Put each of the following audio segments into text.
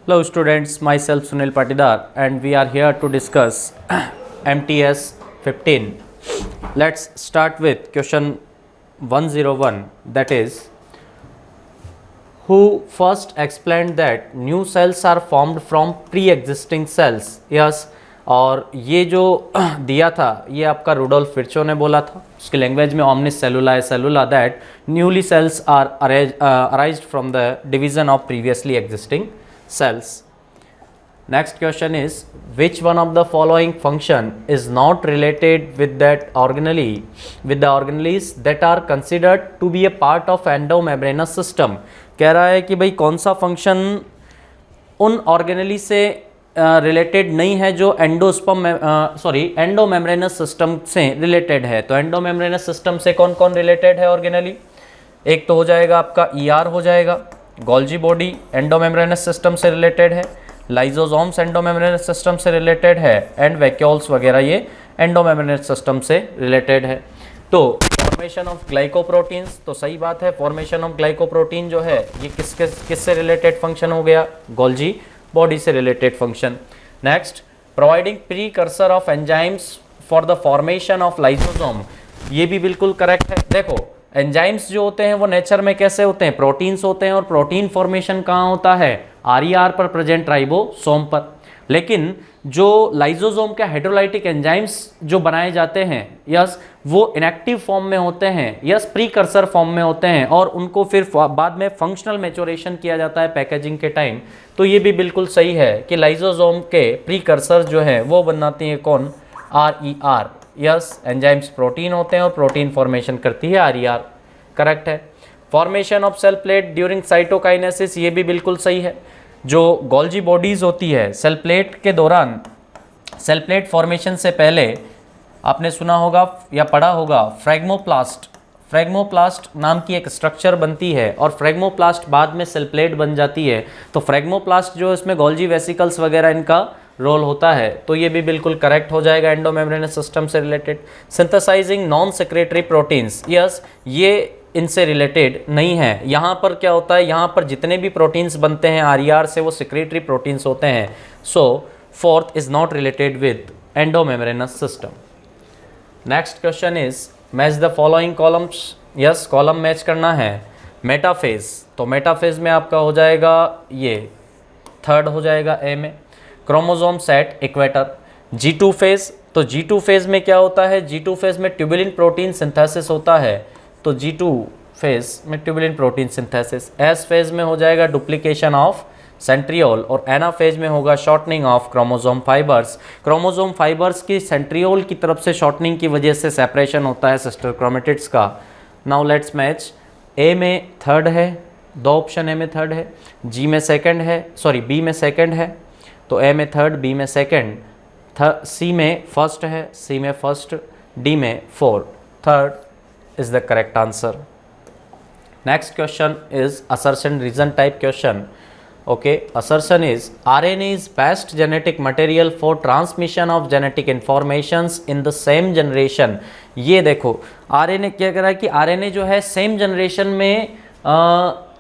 Hello students, myself Sunil Patidar and we are here to discuss MTS 15. Let's start with question 101, that is, who first explained that new cells are formed from pre-existing cells? Yes, और ये जो दिया था ये आपका Rudolf Virchow ने बोला था, उसकी लैंग्वेज में omnis cellula cellula that newly cells are arised from the division of previously existing cells. Next question is, which one of the following function is not related with the organelles that are considered to be a part of endomembranous system? कह रहा है कि भाई कौन सा function उन organelle से related नहीं है जो एंडोमेम्ब्रेनस सिस्टम से रिलेटेड है। तो एंडोमेम्ब्रेनस सिस्टम से कौन कौन रिलेटेड है ऑर्गेनली? एक तो हो जाएगा आपका ER हो जाएगा, गोल्जी बॉडी एंडोमेम्ब्रेनस सिस्टम से रिलेटेड है, लाइजोसोम्स एंडोमेम्ब्रेनस सिस्टम से रिलेटेड है एंड वैक्यूल्स वगैरह ये एंडोमेम्ब्रेनस सिस्टम से रिलेटेड है। तो फॉर्मेशन ऑफ ग्लाइकोप्रोटीन्स, तो सही बात है, फॉर्मेशन ऑफ ग्लाइकोप्रोटीन जो है ये किससे रिलेटेड फंक्शन हो गया? गोल्जी बॉडी से related function. Next, providing precursor of enzymes for the formation of lysosome, ये भी बिल्कुल करेक्ट है। देखो एंजाइम्स जो होते हैं वो नेचर में कैसे होते हैं? प्रोटीन्स होते हैं, और प्रोटीन फॉर्मेशन कहाँ होता है? RER पर प्रेजेंट राइबोसोम पर। लेकिन जो लाइसोसोम के हाइड्रोलाइटिक एंजाइम्स जो बनाए जाते हैं, यस, वो इनएक्टिव फॉर्म में होते हैं, यस, प्रीकर्सर फॉर्म में होते हैं, और उनको फिर बाद में फंक्शनल मैच्योरेशन किया जाता है पैकेजिंग के टाइम। तो ये भी बिल्कुल सही है कि लाइसोसोम के प्रीकर्सर जो हैं वो बनाती हैं कौन? RER। यस, एंजाइम्स प्रोटीन होते हैं और प्रोटीन फॉर्मेशन करती है RER, करेक्ट है। Formation of cell plate during cytokinesis, ये भी बिल्कुल सही है। जो गोल्जी बॉडीज़ होती है सेल प्लेट के दौरान, सेल प्लेट फॉर्मेशन से पहले आपने सुना होगा या पढ़ा होगा फ्रेगमोप्लास्ट नाम की एक स्ट्रक्चर बनती है, और फ्रेगमोप्लास्ट बाद में सेल प्लेट बन जाती है। तो फ्रेगमोप्लास्ट जो इसमें गोल्जी वेसिकल्स वगैरह इनका रोल होता है। तो ये भी बिल्कुल करेक्ट हो जाएगा एंडोमेम्ब्रेनस सिस्टम से related. Synthesising non secretary proteins, yes, ये इनसे रिलेटेड नहीं है। यहाँ पर क्या होता है, यहाँ पर जितने भी प्रोटीन्स बनते हैं RER से वो सेक्रेटरी प्रोटीन्स होते हैं। So fourth is not related with endomembranous system. Next question is match the following columns. Yes, column match करना है। मेटाफेज, तो मेटाफेज में आपका हो जाएगा ये थर्ड हो जाएगा ए में। Chromosome set equator. G2 phase, तो G2 फेज में क्या होता है? G2 फेज में ट्यूबुलिन प्रोटीन सिंथेसिस होता है। तो G2 फेज में tubulin protein synthesis. S phase में हो जाएगा डुप्लीकेशन ऑफ सेंट्रियोल, और एना फेज में होगा shortening of chromosome fibres. Chromosome fibres की सेंट्रियोल की तरफ से शॉर्टनिंग की वजह से सेपरेशन होता है सिस्टर क्रोमेटिड्स का। Now let's match. ए में थर्ड है, दो ऑप्शन ए में थर्ड है, G में सेकंड है, सॉरी B में सेकंड है, तो ए में थर्ड, B में सेकंड, C में फर्स्ट है, C में फर्स्ट, D में fourth. Third is the correct answer. Next question is assertion reason type question. Okay, assertion is RNA is best genetic material for transmission of genetic informations in the same generation. ये देखो RNA क्या कर रहा है कि RNA जो है same generation में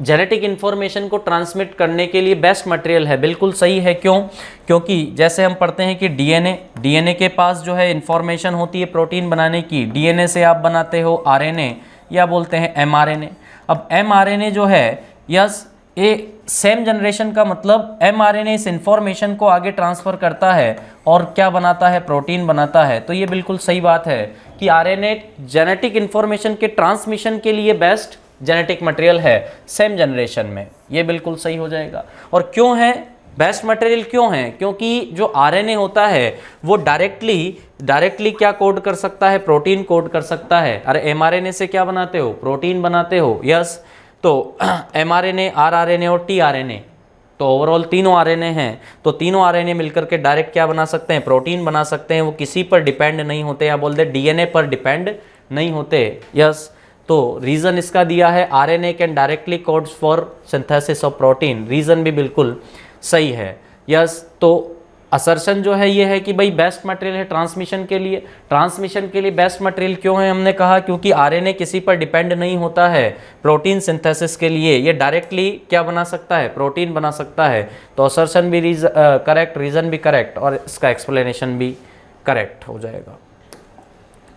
जेनेटिक इन्फॉर्मेशन को ट्रांसमिट करने के लिए बेस्ट मटेरियल है। बिल्कुल सही है। क्यों? क्योंकि जैसे हम पढ़ते हैं कि डीएनए के पास जो है इन्फॉर्मेशन होती है प्रोटीन बनाने की, डीएनए से आप बनाते हो आरएनए या बोलते हैं एमआरएनए। अब एमआरएनए जो है, यस, ये सेम जनरेशन का मतलब एमआरएनए इस इन्फॉर्मेशन को आगे ट्रांसफ़र करता है और क्या बनाता है? प्रोटीन बनाता है। तो ये बिल्कुल सही बात है कि आरएनए जेनेटिक इन्फॉर्मेशन के ट्रांसमिशन के लिए बेस्ट जेनेटिक मटेरियल है सेम जनरेशन में। ये बिल्कुल सही हो जाएगा। और क्यों है बेस्ट मटेरियल? क्यों है? क्योंकि जो आरएनए होता है वो डायरेक्टली क्या कोड कर सकता है? प्रोटीन कोड कर सकता है। अरे एमआरएनए से क्या बनाते हो? प्रोटीन बनाते हो। यस, तो एमआरएनए, आरआरएनए और टीआरएनए, तो ओवरऑल तीनों आरएनए हैं। तो तीनों आरएनए मिलकर के डायरेक्ट क्या बना सकते हैं? प्रोटीन बना सकते हैं। वो किसी पर डिपेंड नहीं होते, या बोलते डीएनए पर डिपेंड नहीं होते। यस, तो रीज़न इसका दिया है RNA can directly codes for synthesis of protein. Reason भी बिल्कुल सही है। यस, तो असर्शन जो है ये है कि भाई बेस्ट मटेरियल है ट्रांसमिशन के लिए। ट्रांसमिशन के लिए बेस्ट मटेरियल क्यों है, हमने कहा क्योंकि आरएनए किसी पर डिपेंड नहीं होता है प्रोटीन सिंथेसिस के लिए, ये डायरेक्टली क्या बना सकता है, प्रोटीन बना सकता है। तो असर्शन भी करेक्ट, रीजन भी करेक्ट और इसका एक्सप्लेनेशन भी करेक्ट हो जाएगा।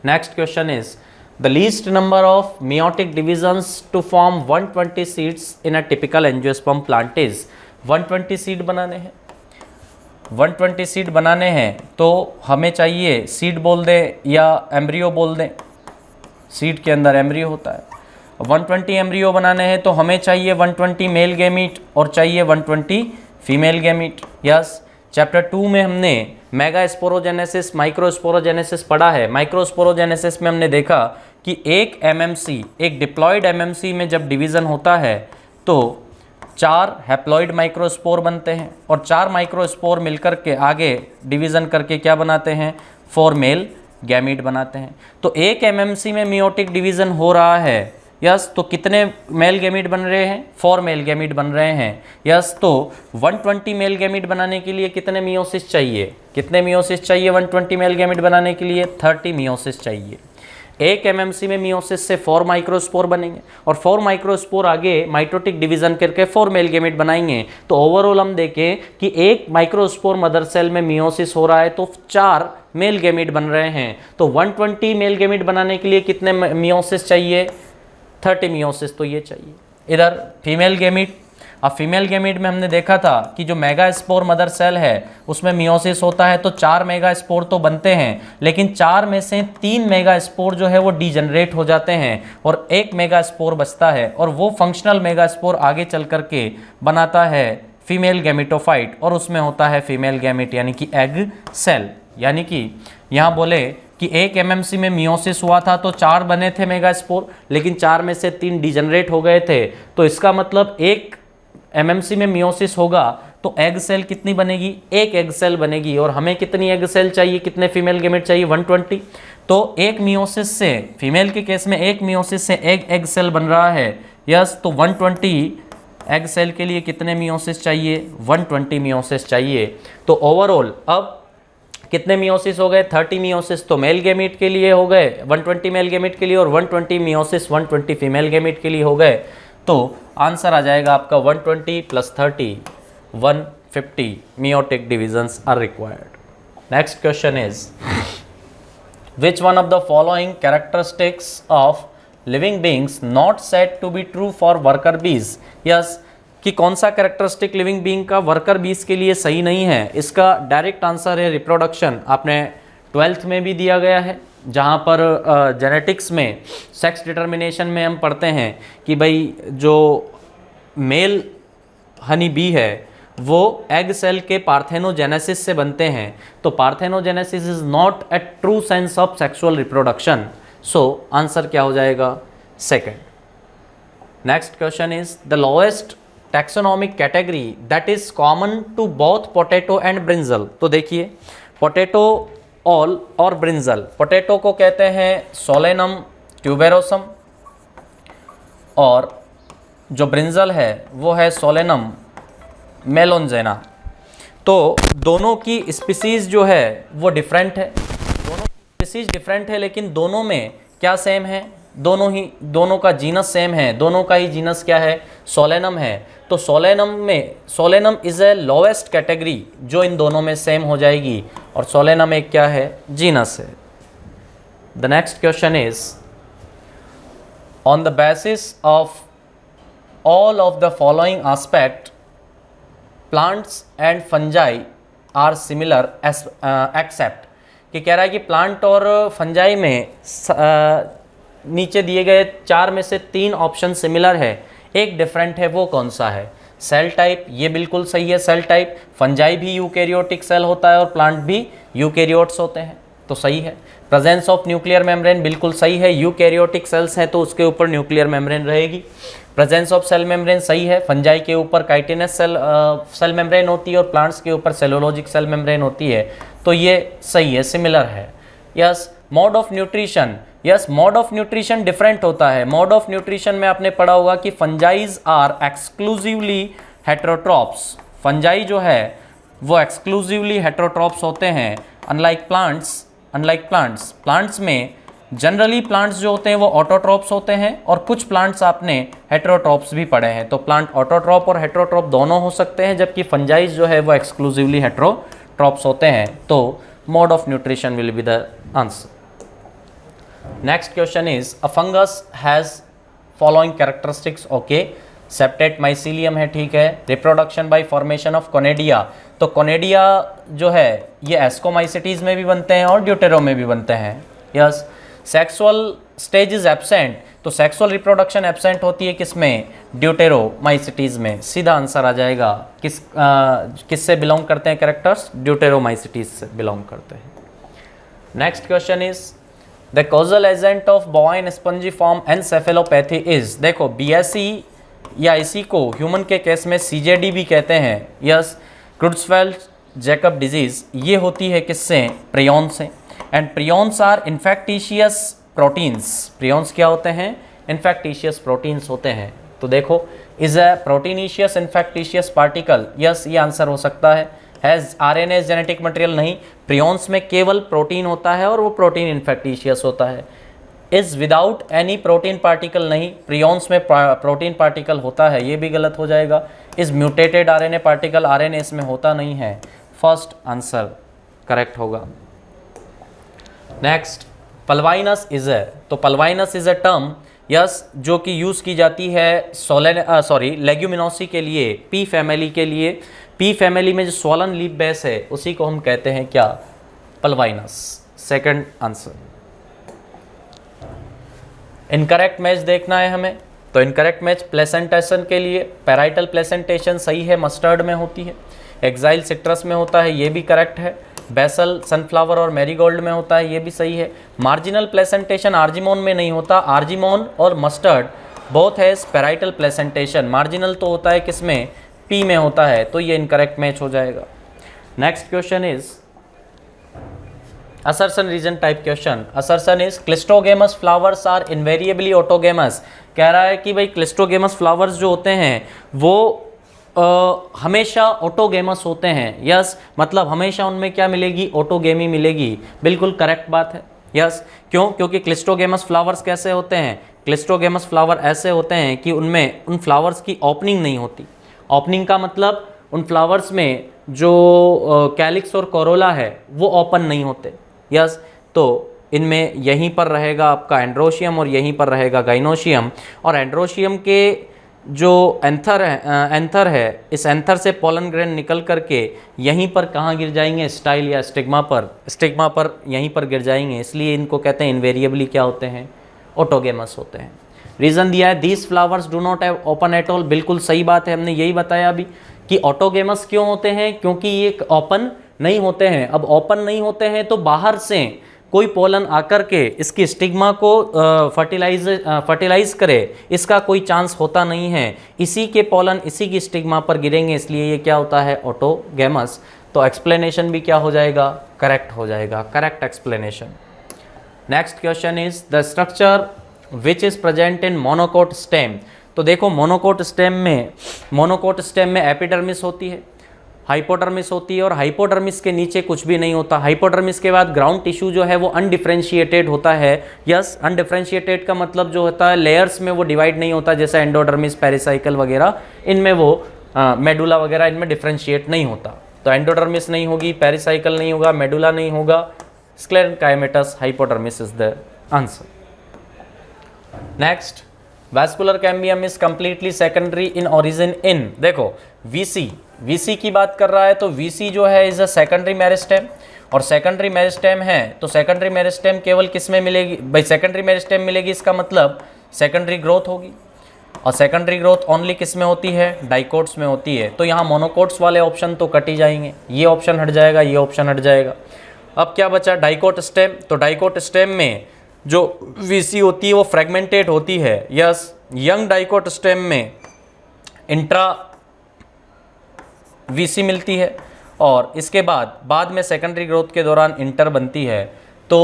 Next question is the least number of meiotic divisions to form 120 seeds in a typical angiosperm plant is। 120 seed बनाने हैं, 120 सीड बनाने हैं तो हमें चाहिए सीड बोल दें या एम्ब्रियो बोल दें, सीड के अंदर एम्ब्रियो होता है। 120 एम्ब्रियो बनाने हैं तो हमें चाहिए 120 मेल गैमीट और चाहिए 120 फीमेल गैमीट। यस, चैप्टर 2 में हमने मेगा स्पोरोजेनेसिस माइक्रो स्पोरोजेनेसिस पढ़ा है। माइक्रो स्पोरोजेनेसिस में हमने देखा कि एक एमएमसी, एक डिप्लॉयड एमएमसी में जब डिवीज़न होता है तो 4 हैप्लॉइड माइक्रोस्पोर बनते हैं और 4 माइक्रोस्पोर मिलकर के आगे डिवीज़न करके क्या बनाते हैं, 4 मेल गैमीट बनाते हैं। तो एक एमएमसी में मियोटिक डिवीज़न हो रहा है, यस, तो कितने मेल गैमीट बन रहे हैं, 4 मेल गैमीट बन रहे हैं। यस, तो 120 मेल गैमीट बनाने के लिए कितने मियोसिस चाहिए, कितने मियोसिस चाहिए 120 मेल गैमीट बनाने के लिए, 30 मियोसिस चाहिए। एक एमएमसी में मियोसिस से 4 माइक्रोस्पोर बनेंगे और 4 माइक्रोस्पोर आगे माइटोटिक डिवीजन करके 4 मेल गैमीट बनाएंगे। तो ओवरऑल हम देखें कि एक माइक्रोस्पोर मदर सेल में मियोसिस हो रहा है तो 4 मेल गैमीट बन रहे हैं। तो 120 मेल गैमीट बनाने के लिए कितने मियोसिस चाहिए, 30 मियोसिस तो ये चाहिए। इधर फीमेल गैमीट, अब फीमेल गैमीट में हमने देखा था कि जो मेगा स्पोर मदर सेल है उसमें मियोसिस होता है तो 4 मेगा स्पोर तो बनते हैं, लेकिन 4 में से 3 मेगा स्पोर जो है वो डीजनरेट हो जाते हैं और 1 मेगा स्पोर बचता है और वो फंक्शनल मेगा स्पोर आगे चल करके बनाता है फीमेल गैमेटोफाइट और उसमें होता है फीमेल गैमीट यानी कि एग सेल। यानी कि यहाँ बोले कि एक एमएमसी में मियोसिस हुआ था तो 4 बने थे मेगा स्पोर, लेकिन 4 में से 3 डीजनरेट हो गए थे। तो इसका मतलब एक एमएमसी में मियोसिस होगा तो एग सेल कितनी बनेगी, एक एग सेल बनेगी। और हमें कितनी एग सेल चाहिए, कितने फीमेल गैमेट चाहिए, 120। तो एक मियोसिस से, फीमेल के केस में एक मियोसिस से एक एग सेल बन रहा है। यस, तो 120 एग सेल के लिए कितने मियोसिस चाहिए, 120 मियोसिस चाहिए। तो ओवरऑल अब कितने मियोसिस हो गए, 30 मियोसिस तो मेल गैमीट के लिए हो गए, 120 मेल गैमीट के लिए, और 120 मियोसिस 120 फीमेल गैमीट के लिए हो गए। तो आंसर आ जाएगा आपका 120 + 30, 150 meiotic divisions are required. Next question is, which one of the following characteristics of living beings not said to be true for worker bees? Yes, कि कौन सा कैरेक्टरिस्टिक लिविंग बीइंग का वर्कर बीज के लिए सही नहीं है। इसका डायरेक्ट आंसर है रिप्रोडक्शन। आपने 12th में भी दिया गया है, जहाँ पर जेनेटिक्स में सेक्स डिटर्मिनेशन में हम पढ़ते हैं कि भाई जो मेल हनी बी है वो एग सेल के पार्थेनोजेनेसिस से बनते हैं। तो parthenogenesis is not a true sense of sexual reproduction. So answer क्या हो जाएगा, second. Next question is the lowest taxonomic category that is common to both potato and brinjal. तो देखिए, पोटैटो ऑल और ब्रिंजल, पोटैटो को कहते हैं Solanum tuberosum और जो ब्रिंजल है वो है सोलेनम मेलोंजेना। तो दोनों की स्पीसीज जो है वो डिफरेंट है, दोनों की स्पीसीज डिफरेंट है, लेकिन दोनों में क्या सेम है, दोनों का जीनस सेम है। दोनों का ही जीनस क्या है, सोलेनम है। तो सोलेनम में, Solanum is a lowest category जो इन दोनों में सेम हो जाएगी, और सोलेनम एक क्या है, जीनस है। The next question is, on the basis of all of the following aspect plants and fungi are similar except, कि कह रहा है कि प्लांट और फंजाई में नीचे दिए गए 4 में से 3 ऑप्शन सिमिलर है, एक डिफरेंट है, वो कौन सा है। सेल टाइप, ये बिल्कुल सही है, सेल टाइप। फंजाई भी यूकैरियोटिक सेल होता है और प्लांट भी यूकैरियोट्स होते हैं, तो सही है। प्रेजेंस ऑफ न्यूक्लियर मेम्ब्रेन बिल्कुल सही है, यूकैरियोटिक सेल्स हैं तो उसके ऊपर न्यूक्लियर मेम्ब्रेन रहेगी। प्रेजेंस ऑफ सेल मेम्ब्रेन सही है, फंजाई के ऊपर काइटिनस सेल मेम्ब्रेन होती है और प्लांट्स के ऊपर सेलुलोजिक सेल मेम्ब्रेन होती है, तो ये सही है, सिमिलर है। Yes, mode of nutrition, yes, mode of nutrition different होता है। मोड ऑफ न्यूट्रिशन में आपने पढ़ा होगा कि fungi are exclusively heterotrophs. Fungi जो है वो एक्सक्लूसिवली हेटेरोट्रॉप्स होते हैं, अनलाइक प्लांट्स। प्लांट्स में जनरली प्लांट्स जो होते हैं वो ऑटोट्रॉप्स होते हैं, और कुछ प्लांट्स आपने हेटेरोट्रॉप्स भी पढ़े हैं, तो प्लांट ऑटोट्रॉप और हेटेरोट्रॉप दोनों हो सकते हैं, जबकि फंजाइज जो है वो एक्सक्लूसिवली हेटेरोट्रॉप्स होते हैं। तो mode of nutrition will be the answer. Next question is a fungus has following characteristics. Okay, septate mycelium है, ठीक है। Reproduction by formation of conidia, तो कोनेडिया जो है ये एस्कोमाइसिटीज में भी बनते हैं और ड्यूटेरो में भी बनते हैं। Yes. Sexual stage is absent, तो सेक्सुअल रिप्रोडक्शन एब्सेंट होती है किसमें? ड्यूटेरोमाइसिटीज में। सीधा आंसर आ जाएगा। किससे बिलोंग करते हैं कैरेक्टर्स? ड्यूटेरोमाइसिटीज से बिलोंग करते हैं। Next question is the causal agent of bovine spongiform encephalopathy is. देखो बीएसई या इसी को ह्यूमन के केस में सीजेडी भी कहते हैं। यस। क्रुड्सफेल्ड जैकब डिजीज ये होती है किससे? प्रियॉन से। And prions are infectious proteins. Prions क्या होते हैं? इन्फेक्टिशियस प्रोटीन्स होते हैं। तो देखो, is a proteinaceous infectious particle. Yes, ये आंसर हो सकता है। Has RNA genetic material? नहीं, प्रियॉन्स में केवल प्रोटीन होता है और वो प्रोटीन इन्फेक्टिशियस होता है। Is without any protein particle? नहीं, प्रियॉन्स में प्रोटीन पार्टिकल होता है, ये भी गलत हो जाएगा। Is mutated RNA particle? RNA इसमें होता नहीं है। फर्स्ट आंसर करेक्ट होगा। नेक्स्ट, पल्वाइनस इज ए, तो पल्वाइनस इज ए टर्म, यस, जो कि यूज़ की जाती है लेग्यूमिनोसी के लिए, पी फैमिली के लिए। पी फैमिली में जो स्वॉलन लीफ बेस है उसी को हम कहते हैं क्या? Pulvinus. Second answer. Incorrect match देखना है हमें, तो इनकरेक्ट मैच प्लेसेंटेशन के लिए पैराइटल प्लेसेंटेशन सही है, मस्टर्ड में होती है। एक्साइल सिट्रस में होता है, ये भी करेक्ट है। बेसल सनफ्लावर और मैरीगोल्ड में होता है, ये भी सही है। मार्जिनल प्लेसेंटेशन आर्जिमोन में नहीं होता। आर्जिमोन और मस्टर्ड बोथ है पैराइटल प्लेसेंटेशन। मार्जिनल तो होता है किसमें? पी में होता है, तो ये इनकरेक्ट मैच हो जाएगा। Next question is assertion reason type question. Assertion is cleistogamous flowers are invariably autogamous. कह रहा है कि भाई क्लिस्टोगेमस फ्लावर्स जो होते हैं वो हमेशा ऑटोगेमस होते हैं। यस, मतलब हमेशा उनमें क्या मिलेगी? ऑटोगेमी मिलेगी। बिल्कुल करेक्ट बात है। यस, क्यों? क्योंकि क्लिस्टोगेमस फ्लावर्स कैसे होते हैं? क्लिस्टोगेमस फ्लावर ऐसे होते हैं कि उनमें उन फ्लावर्स की ओपनिंग नहीं होती। ओपनिंग का मतलब उन फ्लावर्स में जो कैलिक्स और कोरोला है वो ओपन नहीं होते। यस, तो इनमें यहीं पर रहेगा आपका एंड्रोशियम और यहीं पर रहेगा गाइनोशियम। और एंड्रोशियम के जो एंथर है, इस एंथर से पोलन ग्रेन निकल करके यहीं पर कहाँ गिर जाएंगे? स्टाइल या स्टिग्मा पर। स्टिग्मा पर यहीं पर गिर जाएंगे, इसलिए इनको कहते हैं इनवेरिएबली क्या होते हैं? ऑटोगेमस होते हैं। रीज़न दिया है these flowers do not have open at all. बिल्कुल सही बात है, हमने यही बताया अभी कि ऑटोगेमस क्यों होते हैं? क्योंकि ये ओपन नहीं होते हैं। अब ओपन नहीं होते हैं तो बाहर से कोई पोलन आकर के इसकी स्टिग्मा को फर्टिलाइज करे, इसका कोई चांस होता नहीं है। इसी के पोलन इसी की स्टिग्मा पर गिरेंगे, इसलिए ये क्या होता है? ऑटोगेमस। तो एक्सप्लेनेशन भी क्या हो जाएगा? करेक्ट हो जाएगा। Correct explanation. Next question is the structure which is present in monocot stem. तो देखो, मोनोकोट स्टेम में एपिडर्मिस होती है, हाइपोडर्मिस होती है, और हाइपोडर्मिस के नीचे कुछ भी नहीं होता। हाइपोडर्मिस के बाद ग्राउंड टिश्यू जो है वो अनडिफ्रेंशिएटेड होता है। यस, अनडिफ्रेंशिएटेड का मतलब जो होता है लेयर्स में वो डिवाइड नहीं होता, जैसे एंडोडर्मिस, पेरिसाइकल वगैरह, इनमें वो मेडुला वगैरह इनमें डिफ्रेंशिएट नहीं होता। तो एंडोडर्मिस नहीं होगी, पेरिसाइकल नहीं होगा, मेडुला नहीं होगा, sclerenchymatous hypodermis is the answer. Next, vascular cambium is completely secondary in origin in. देखो, वीसी की बात कर रहा है, तो वीसी जो है इज अ सेकेंडरी मेरिस्टेम, और सेकेंडरी मेरिस्टेम है तो सेकेंडरी मेरिस्टेम केवल किस में मिलेगी? भाई सेकेंडरी मेरिस्टेम मिलेगी, इसका मतलब सेकेंडरी ग्रोथ होगी, और सेकेंडरी ग्रोथ ओनली किस में होती है? डाइकोट्स में होती है। तो यहाँ मोनोकोट्स वाले ऑप्शन तो कट ही जाएंगे, ये ऑप्शन हट जाएगा, ये ऑप्शन हट जाएगा। अब क्या बचा? Dicot stem. तो डाइकोट स्टेम में जो वीसी होती है वो फ्रेगमेंटेड होती है। यस, यंग डाइकोट स्टेम में इंट्रा वीसी मिलती है, और इसके बाद में सेकेंडरी ग्रोथ के दौरान इंटर बनती है। तो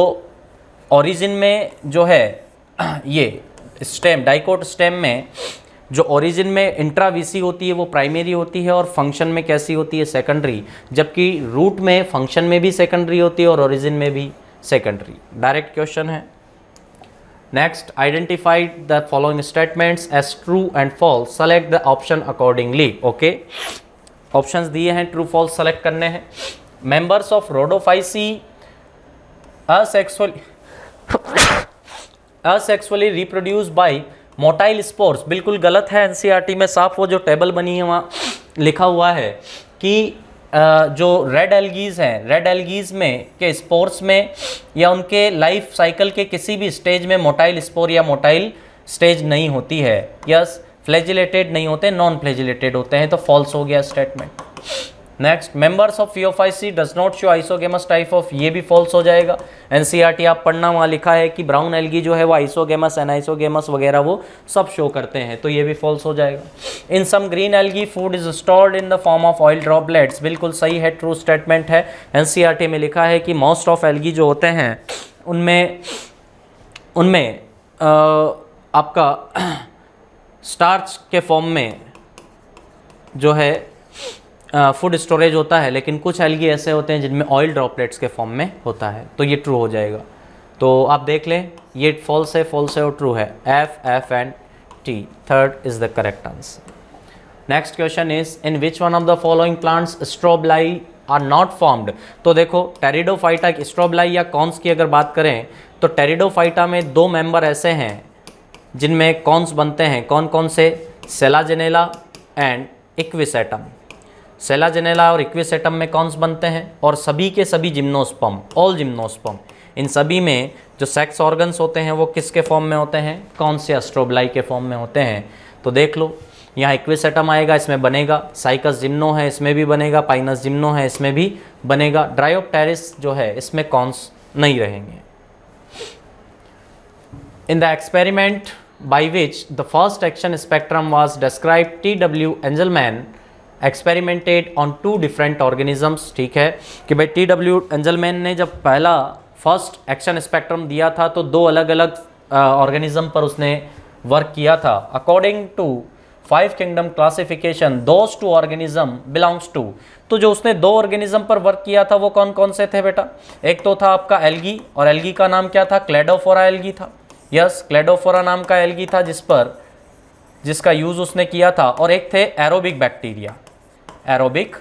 ओरिजिन में जो है ये स्टेम, डाइकोट स्टेम में जो ओरिजिन में इंट्रावीसी होती है वो प्राइमरी होती है और फंक्शन में कैसी होती है, सेकेंडरी, जबकि रूट में फंक्शन में भी सेकेंडरी होती है और ओरिजिन में भी सेकेंडरी। डायरेक्ट क्वेश्चन है। Next, identify the following statements as true and false, select the option accordingly. Okay, options दिए हैं, ट्रू फॉल्स सेलेक्ट करने हैं। Members of Rhodophyceae asexually reproduce by motile spores, बिल्कुल गलत है। एनसीईआरटी में साफ वो जो टेबल बनी है वहाँ लिखा हुआ है कि जो रेड एल्गीज हैं, रेड एल्गीज में के स्पोर्स में या उनके लाइफ साइकिल के किसी भी स्टेज में मोटाइल स्पोर या मोटाइल स्टेज नहीं होती है। यस, फ्लैजिलेटेड नहीं होते, नॉन फ्लैजिलेटेड होते हैं, तो फॉल्स हो गया statement. Next, members of Phaeophyceae does not show isogamous type of, ये भी फॉल्स हो जाएगा। एनसीईआरटी आप पढ़ना, वहाँ लिखा है कि ब्राउन एल्गी जो है वो आइसोगेमस एनाइसोगेमस वगैरह वो सब शो करते हैं, तो ये भी फॉल्स हो जाएगा। In some green algae food is stored in the form of oil droplets, बिल्कुल सही है, ट्रू स्टेटमेंट है। एनसीईआरटी में लिखा है कि मोस्ट ऑफ एल्गी जो होते हैं उनमें आपका स्टार्च के फॉर्म में जो है फूड स्टोरेज होता है, लेकिन कुछ एल्गी ऐसे होते हैं जिनमें ऑयल ड्रॉपलेट्स के फॉर्म में होता है, तो ये ट्रू हो जाएगा। तो आप देख लें, ये फॉल्स है और ट्रू है। F and T, third is the correct answer. Next question is, in which one of the following plants strobili are not formed. तो देखो, टेरिडोफाइटा स्ट्रोबलाई या कॉन्स की अगर बात करें तो टेरिडोफाइटा में 2 मेंबर ऐसे हैं जिनमें कॉन्स बनते हैं। कौन कौन से? सेलाजेनेला एंड इक्विसेटम। सेलाजेनेला और इक्विसेटम में कॉन्स बनते हैं, और सभी के सभी जिम्नोस्पर्म, ऑल जिम्नोस्पर्म, इन सभी में जो सेक्स ऑर्गन्स होते हैं वो किसके फॉर्म में होते हैं? कॉन्स या स्ट्रोबलाई के फॉर्म में होते हैं। तो देख लो, यहाँ इक्विसेटम आएगा, इसमें बनेगा। साइकस जिम्नो है, इसमें भी बनेगा। पाइनस जिम्नो है, इसमें भी बनेगा। ड्रायोप्टेरिस जो है इसमें कॉन्स नहीं रहेंगे। In the experiment by which the first action spectrum was described, T.W. Engelmann experimented on 2 different organisms। ठीक है कि भाई T.W. Engelmann ने जब पहला फर्स्ट एक्शन स्पेक्ट्रम दिया था तो 2 अलग अलग ऑर्गेनिज्म पर उसने वर्क किया था। According to 5 kingdom classification, those 2 organism belongs to. तो जो उसने 2 ऑर्गेनिज्म पर वर्क किया था वो कौन कौन से थे बेटा? एक तो था आपका एल्गी, और एल्गी का नाम क्या था? क्लेडोफोरा एल्गी था। यस, क्लेडोफोरा नाम का एल्गी था जिसका यूज़ उसने किया था। और एक थे एरोबिक बैक्टीरिया। एरोबिक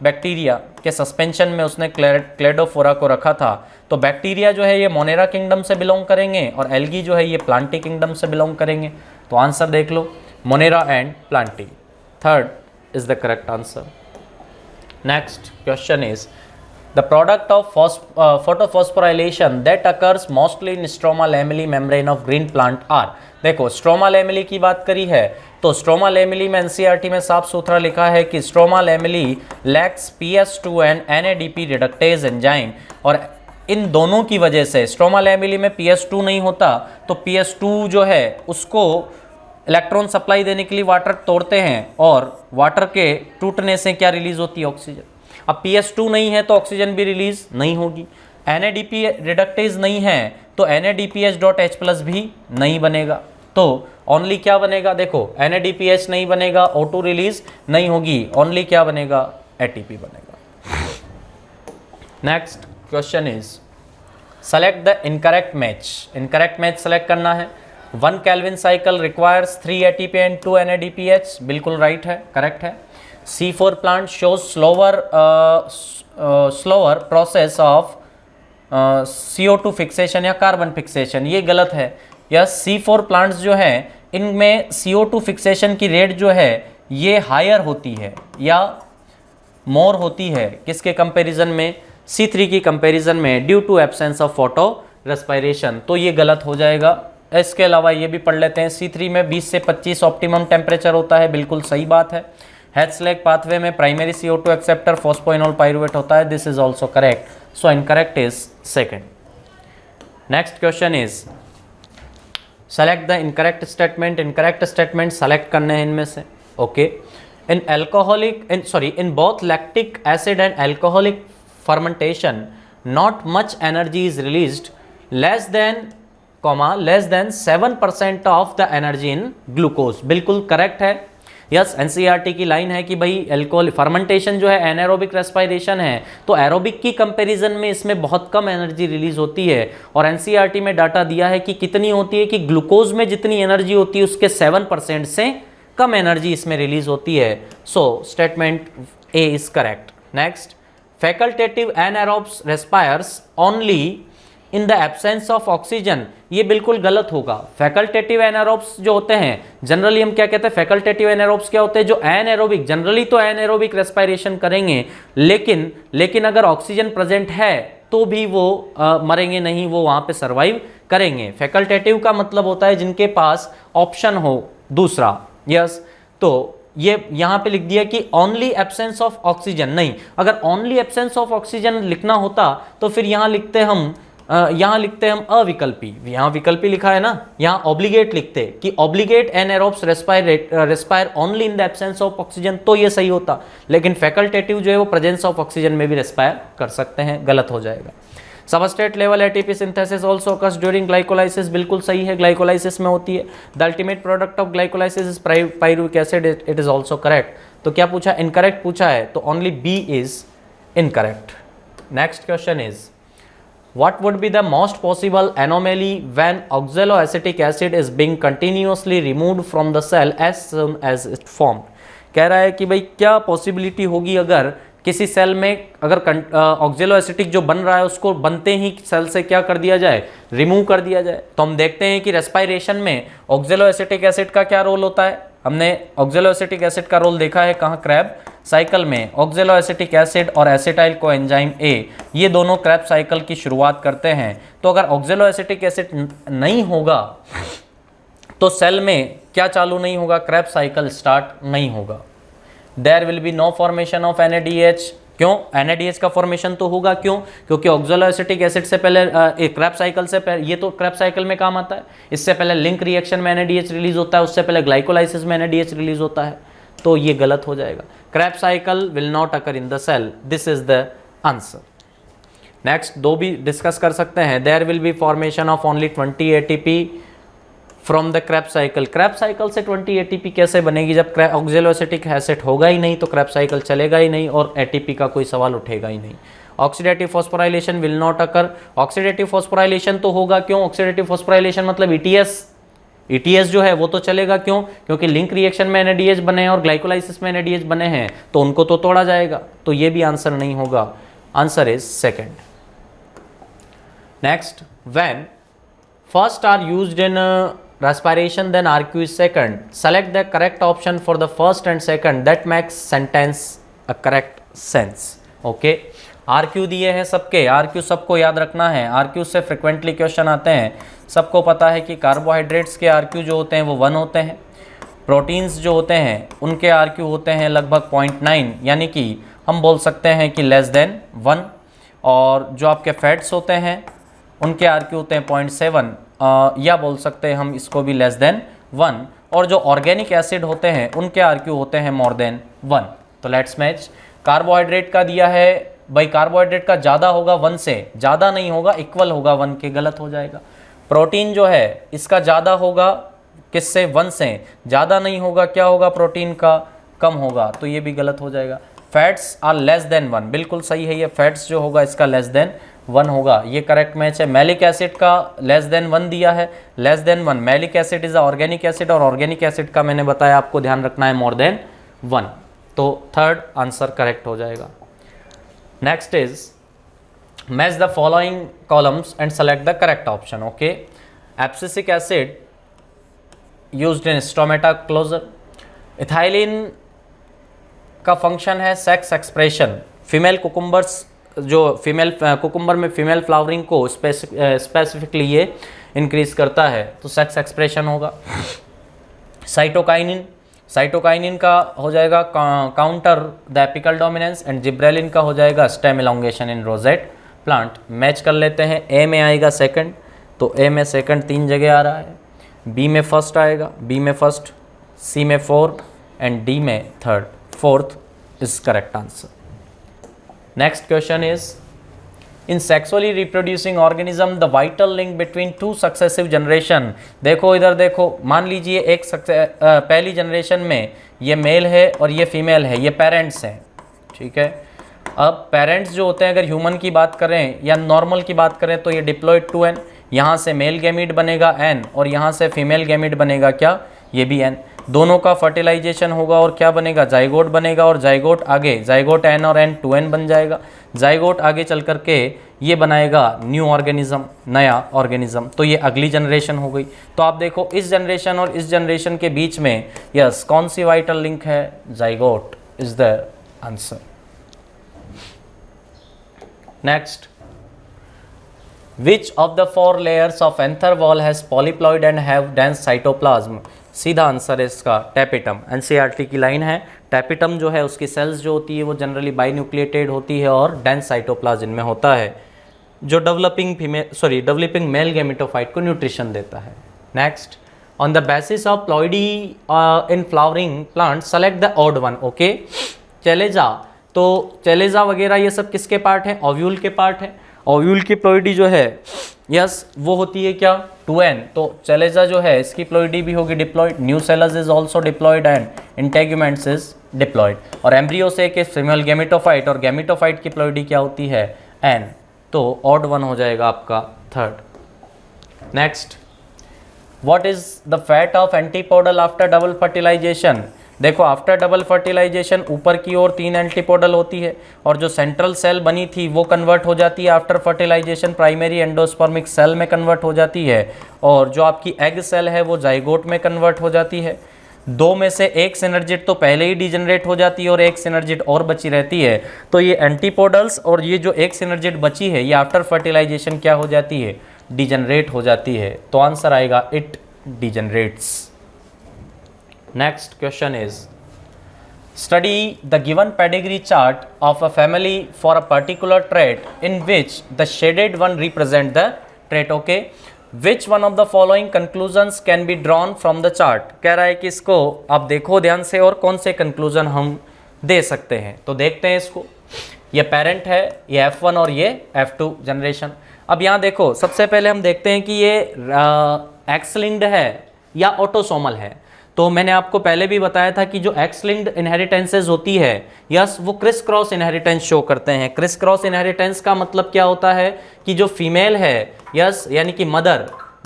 बैक्टीरिया के सस्पेंशन में उसने क्लेडोफोरा को रखा था। तो बैक्टीरिया जो है ये मोनेरा किंगडम से बिलोंग करेंगे और एल्गी जो है ये प्लांटी किंगडम से बिलोंग करेंगे। तो आंसर देख लो, Monera and Plantae, third is the correct answer. Next question is, the product of photophosphorylation that occurs mostly in stroma lamella membrane of green plant are। देखो, stroma लेमेली की बात करी है तो स्ट्रोमा लेमेली में एनसीईआरटी में साफ सुथरा लिखा है कि stroma lamellae lacks PS2 and NADP reductase enzyme, और इन दोनों की वजह से स्ट्रोमा लेमेली में PS2 नहीं होता, तो PS2 जो है उसको इलेक्ट्रॉन सप्लाई देने के लिए वाटर तोड़ते हैं, और वाटर के टूटने से क्या रिलीज होती है? ऑक्सीजन। अब PS2 नहीं है तो ऑक्सीजन भी रिलीज नहीं होगी। NADP रिडक्टेज नहीं है तो NADPH.H+ भी नहीं बनेगा। तो ओनली क्या बनेगा? देखो, NADPH नहीं बनेगा, O2 रिलीज नहीं होगी, ओनली क्या बनेगा? ATP बनेगा। Next question is, select the incorrect match. Incorrect match select करना है। 1 Calvin cycle requires 3 ATP and 2 NADPH, बिल्कुल राइट है, करेक्ट है। C4 plant shows slower process of CO2 fixation या कार्बन फिक्सेशन, ये गलत है। या C4 प्लांट्स जो है इनमें CO2 फिक्सेशन की रेट जो है ये हायर होती है या मोर होती है, किसके कंपैरिजन में? C3 की कंपैरिजन में, due to absence of photorespiration, तो ये गलत हो जाएगा। इसके अलावा ये भी पढ़ लेते हैं, C3 में 20 से 25 ऑप्टिमम टेम्परेचर होता है, बिल्कुल सही बात है। हैचलैक पाथवे में primary CO2 acceptor phosphoenol pyruvate होता है, this is also correct, so incorrect is second. Next question is, select the incorrect statement. Incorrect statement select करने हैं इनमें से। Okay, in both lactic acid and alcoholic fermentation not much energy is released less than comma less than 7% of the energy in glucose, बिल्कुल correct है। Yes, NCERT की line है कि भाई एल्कोहल फर्मेंटेशन जो है एनारोबिक रेस्पिरेशन है, तो एरोबिक की कंपैरिजन में इसमें बहुत कम एनर्जी रिलीज होती है। और एनसीईआरटी में डाटा दिया है कि कितनी होती है कि ग्लूकोज में जितनी एनर्जी होती है उसके 7% से कम एनर्जी इसमें रिलीज होती है। So statement A is correct. Next, facultative anaerobes respires only in the absence of oxygen, ये बिल्कुल गलत होगा। फैकल्टेटिव एनारोब्स जो होते हैं, जनरली हम क्या कहते हैं, फैकल्टेटिव एनारोब्स क्या होते हैं, जो एनएरोबिक, जनरली तो एनएरोबिक रेस्पिरेशन करेंगे, लेकिन अगर ऑक्सीजन प्रेजेंट है तो भी वो मरेंगे नहीं, वो वहां पे सर्वाइव करेंगे। फैकल्टेटिव का मतलब होता है जिनके पास ऑप्शन हो दूसरा। यस, तो ये यहां पे लिख दिया कि ओनली एब्सेंस ऑफ ऑक्सीजन, नहीं, अगर ओनली एब्सेंस ऑफ ऑक्सीजन लिखना होता तो फिर यहां लिखते हम अविकल्पी, यहाँ विकल्पी लिखा है ना, यहाँ ऑब्लिगेट लिखते कि obligate anaerobes respire only in the absence of oxygen, तो ये सही होता। लेकिन फैकल्टेटिव जो है वो प्रेजेंस ऑफ ऑक्सीजन में भी रेस्पायर कर सकते हैं, गलत हो जाएगा। Substrate level ATP synthesis also occurs during glycolysis, बिल्कुल सही है, ग्लाइकोलाइसिस में होती है। The ultimate product of glycolysis is pyruvic acid, it is also correct. तो क्या पूछा, इनकरेक्ट पूछा है, तो only B is incorrect. Next question is what would be the most possible anomaly when oxaloacetic acid is being continuously removed from the cell as soon as it formed। कह रहा है कि भाई क्या पॉसिबिलिटी होगी अगर किसी सेल में अगर ऑक्जेलोएसिटिक जो बन रहा है उसको बनते ही सेल से क्या कर दिया जाए, रिमूव कर दिया जाए। तो हम देखते हैं कि रेस्पिरेशन में ऑक्जेलोएसिटिक एसिड का क्या रोल होता है। हमने ऑक्जेलोएसिटिक एसिड का रोल देखा है कहाँ, क्रैब साइकिल में। ऑक्जेलोएसिटिक एसिड और एसिटाइल कोएंजाइम ए, ये दोनों क्रैब साइकिल की शुरुआत करते हैं। तो अगर ऑक्जेलोएसिटिक एसिड नहीं होगा तो सेल में क्या चालू नहीं होगा, क्रैब साइकिल स्टार्ट नहीं होगा। There will be no formation of NADH। क्यों, NADH का फॉर्मेशन तो होगा, क्यों, क्योंकि ऑक्जेलोएसिटिक एसिड से पहले क्रैब साइकिल से पहले, ये तो क्रैब साइकिल में काम आता है, इससे पहले लिंक रिएक्शन में NADH रिलीज होता है, उससे पहले ग्लाइकोलाइसिस में NADH रिलीज होता है, तो ये गलत हो जाएगा। Krebs cycle will not occur in the cell, this is the answer. Next, दो भी डिस्कस कर सकते हैं। There will be formation of only 20 ATP from the Krebs cycle. Krebs cycle से 20 ATP कैसे बनेगी, जब ऑक्जेलोएसिटिक एसिड होगा ही नहीं तो क्रैब साइकिल चलेगा ही नहीं और ATP का कोई सवाल उठेगा ही नहीं। Oxidative phosphorylation will not occur, oxidative phosphorylation तो होगा, क्यों, ऑक्सीडेटिव फॉस्फोराइलेशन मतलब ETS जो है वो तो चलेगा, क्यों, क्योंकि लिंक रिएक्शन में NADH बने हैं और ग्लाइकोलाइसिस में NADH बने हैं, तो उनको तो तोड़ा जाएगा, तो ये भी आंसर नहीं होगा। Answer is second. Next, when fats are used in respiration then RQ is second, select the correct option for the first and second, that makes sentence a correct sense। Okay, RQ दिए हैं सबके, RQ सबको याद रखना है, RQ से frequently question आते हैं। सबको पता है कि कार्बोहाइड्रेट्स के RQ जो होते हैं वो 1 होते हैं, प्रोटीन्स जो होते हैं उनके RQ होते हैं लगभग 0.9, यानी कि हम बोल सकते हैं कि लेस देन 1, और जो आपके फैट्स होते हैं उनके RQ होते हैं 0.7, या बोल सकते हैं हम इसको भी लेस देन 1, और जो ऑर्गेनिक एसिड होते हैं उनके RQ होते हैं मोर देन 1। तो लेट्स मैच। कार्बोहाइड्रेट का दिया है भाई, कार्बोहाइड्रेट का ज़्यादा होगा 1 से, ज़्यादा नहीं होगा, इक्वल होगा 1 के, गलत हो जाएगा। प्रोटीन जो है इसका ज़्यादा होगा किससे, 1 से, ज़्यादा नहीं होगा, क्या होगा, प्रोटीन का कम होगा, तो ये भी गलत हो जाएगा। फैट्स आर लेस देन 1, बिल्कुल सही है, ये फैट्स जो होगा इसका लेस देन 1 होगा, ये करेक्ट मैच है। मैलिक एसिड का लेस देन 1 दिया है, less than 1, malic acid is organic acid, और ऑर्गेनिक एसिड का मैंने बताया आपको ध्यान रखना है मोर देन 1, तो थर्ड आंसर करेक्ट हो जाएगा। Next is match the following columns and select the correct option. Okay, abscisic acid used in stomata closure. Ethylene का फंक्शन है सेक्स एक्सप्रेशन, फीमेल कुकुम्बर्स, जो फीमेल कुकुम्बर में female flowering को specifically ये increase करता है, तो सेक्स एक्सप्रेशन होगा। साइटोकाइनिन, साइटोकाइनिन का हो जाएगा counter the apical dominance, and gibberellin का हो जाएगा stem elongation in rosette plant. Match कर लेते हैं, ए में आएगा सेकंड, तो ए में सेकंड 3 जगह आ रहा है, बी में फर्स्ट आएगा, बी में फर्स्ट, सी में फोर्थ, एंड डी में third. Fourth is correct answer. Next question is in sexually reproducing organism the vital link between two successive generation. देखो इधर देखो, मान लीजिए एक पहली जनरेशन में ये मेल है और ये फीमेल है, ये पेरेंट्स हैं, ठीक है। अब पेरेंट्स जो होते हैं, अगर ह्यूमन की बात करें या नॉर्मल की बात करें, तो ये डिप्लॉइड टू एन, यहाँ से मेल गैमीट बनेगा एन और यहाँ से फीमेल गैमीट बनेगा क्या, ये भी एन। दोनों का फर्टिलाइजेशन होगा और क्या बनेगा, जाइगोट बनेगा, और जाइगोट आगे जाइगोट एन और एन 2n बन जाएगा। जाइगोट आगे चल करके ये बनाएगा न्यू ऑर्गेनिज्म, नया ऑर्गेनिज्म। तो ये अगली जनरेशन हो गई। तो आप देखो इस जनरेशन और इस जनरेशन के बीच में यस कौन सी वाइटल लिंक है, zygote is the answer. Next, which of the 4 layers of anther wall has polyploid and have dense cytoplasm. सीधा आंसर है इसका टैपिटम। एनसीईआरटी की लाइन है, टैपिटम जो है उसकी सेल्स जो होती है वो जनरली बाइन्यूक्लिएटेड होती है और डेंस साइटोप्लाज्म में होता है, जो डेवलपिंग मेल गैमेटोफाइट को न्यूट्रिशन देता है। Next, on the basis of ploidy in flowering plant select the odd one. Okay, चेलेजा, तो चेलेजा वगैरह ये सब किसके पार्ट हैं, ओव्यूल के पार्ट है। ओव्यूल की प्लॉइडी जो है यस वो होती है क्या, 2n। तो चेलेजा जो है इसकी प्लॉइडी भी होगी diploid. Nucellus is also diploid and integuments is diploid. और एम्ब्रियो से एक फीमेल गैमेटोफाइट, और गैमेटोफाइट की प्लॉइडी क्या होती है, n। तो ऑड वन हो जाएगा आपका third. Next, what is the fate of antipodal after double fertilization. देखो आफ्टर डबल फर्टिलाइजेशन ऊपर की ओर 3 एंटीपोडल होती है, और जो सेंट्रल सेल बनी थी वो कन्वर्ट हो जाती है after fertilization primary endospermic cell में कन्वर्ट हो जाती है, और जो आपकी एग सेल है वो जाइगोट में कन्वर्ट हो जाती है। 2 में से एक सिनर्जिट तो पहले ही डिजनरेट हो जाती है और एक सिनर्जिट और बची रहती है। तो ये एंटीपोडल्स और ये जो एक सिनर्जिट बची है ये आफ्टर फर्टिलाइजेशन क्या हो जाती है, डिजनरेट हो जाती है। तो आंसर आएगा it degenerates. Next question is, study the given pedigree chart of a family for a particular trait in which the shaded one represent the trait. Okay, which one of the following conclusions can be drawn from the chart। कह रहा है कि इसको आप देखो ध्यान से और कौन से कंक्लूजन हम दे सकते हैं। तो देखते हैं इसको, ये पेरेंट है, ये F1 और ये F2 जनरेशन। अब यहाँ देखो सबसे पहले हम देखते हैं कि ये एक्स लिंक्ड है या ऑटोसोमल है। तो मैंने आपको पहले भी बताया था कि जो एक्स लिंक्ड इनहेरिटेंसेज होती है यस वो क्रिस क्रॉस इनहेरिटेंस शो करते हैं। क्रिस क्रॉस इनहेरिटेंस का मतलब क्या होता है कि जो फीमेल है यस यानी कि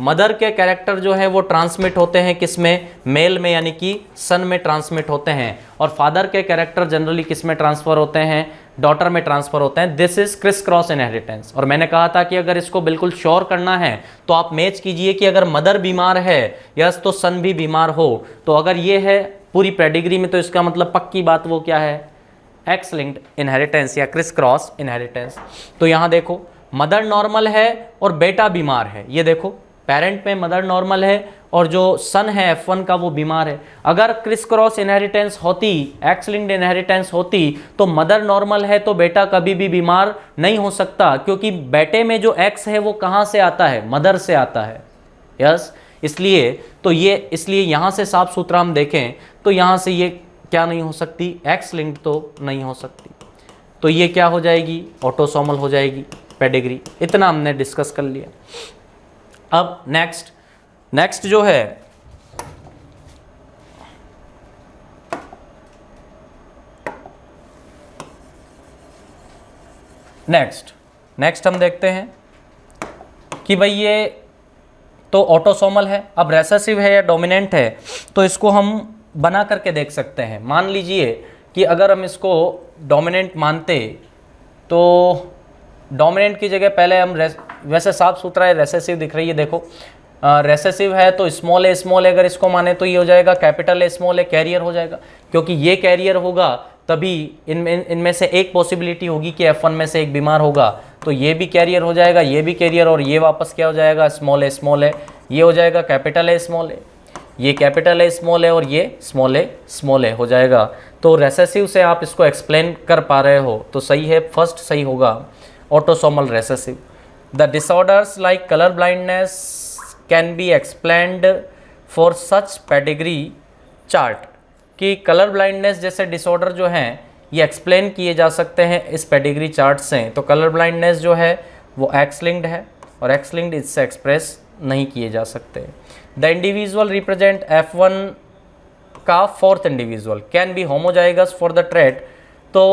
मदर के कैरेक्टर जो है वो ट्रांसमिट होते हैं किस में, मेल में, यानी कि सन में ट्रांसमिट होते हैं, और फादर के कैरेक्टर जनरली किस में ट्रांसफर होते हैं, डॉटर में ट्रांसफर होते हैं। This is criss cross inheritance. और मैंने कहा था कि अगर इसको बिल्कुल श्योर करना है तो आप मैच कीजिए कि अगर मदर बीमार है यस तो सन भी बीमार हो। तो अगर ये है पूरी पेडिग्री में तो इसका मतलब पक्की बात वो क्या है, एक्स लिंक्ड इनहेरिटेंस या क्रिस क्रॉस इनहेरिटेंस। तो यहाँ देखो मदर नॉर्मल है और बेटा बीमार है। ये देखो पेरेंट में मदर नॉर्मल है और जो सन है F1 का वो बीमार है। अगर क्रिस क्रॉस इनहेरिटेंस होती, एक्स लिंक्ड इनहेरिटेंस होती, तो मदर नॉर्मल है तो बेटा कभी भी बीमार नहीं हो सकता, क्योंकि बेटे में जो एक्स है वो कहाँ से आता है, मदर से आता है। यस इसलिए यहाँ से साफ सुथरा हम देखें तो यहाँ से ये क्या नहीं हो सकती, एक्स लिंक्ड तो नहीं हो सकती। तो ये क्या हो जाएगी, ऑटोसोमल हो जाएगी पेडिग्री। इतना हमने डिस्कस कर लिया। अब नेक्स्ट जो है नेक्स्ट हम देखते हैं कि भाई ये तो ऑटोसोमल है, अब रेसेसिव है या डोमिनेंट है, तो इसको हम बना करके देख सकते हैं। मान लीजिए कि अगर हम इसको डोमिनेंट मानते तो डोमिनेंट की जगह पहले हम वैसे साफ सुथरा है, रेसेसिव दिख रही है, देखो रेसेसिव है तो स्मॉल ए अगर इसको माने तो ये हो जाएगा capital A small A, carrier हो जाएगा, क्योंकि ये कैरियर होगा तभी इनमें से एक पॉसिबिलिटी होगी कि F1 में से एक बीमार होगा, तो ये भी कैरियर हो जाएगा, ये भी कैरियर, और ये वापस क्या हो जाएगा, स्मॉल ए, ये हो जाएगा कैपिटल ए स्मॉल ए, ये कैपिटल ए स्मॉल ए, और ये स्मॉल ए हो जाएगा। तो रेसेसिव से आप इसको एक्सप्लेन कर पा रहे हो तो सही है, फर्स्ट सही होगा, autosomal recessive. The disorders like colour blindness can be explained for such pedigree chart, कि कलर ब्लाइंडनेस जैसे डिसऑर्डर जो हैं ये एक्सप्लेन किए जा सकते हैं इस पेडिग्री चार्ट से। तो कलर ब्लाइंडनेस जो है वो एक्स लिंक्ड है और एक्स लिंक्ड इससे एक्सप्रेस नहीं किए जा सकते। द इंडिविजुअल रिप्रेजेंट F1 का fourth individual can be homozygous for the trait. तो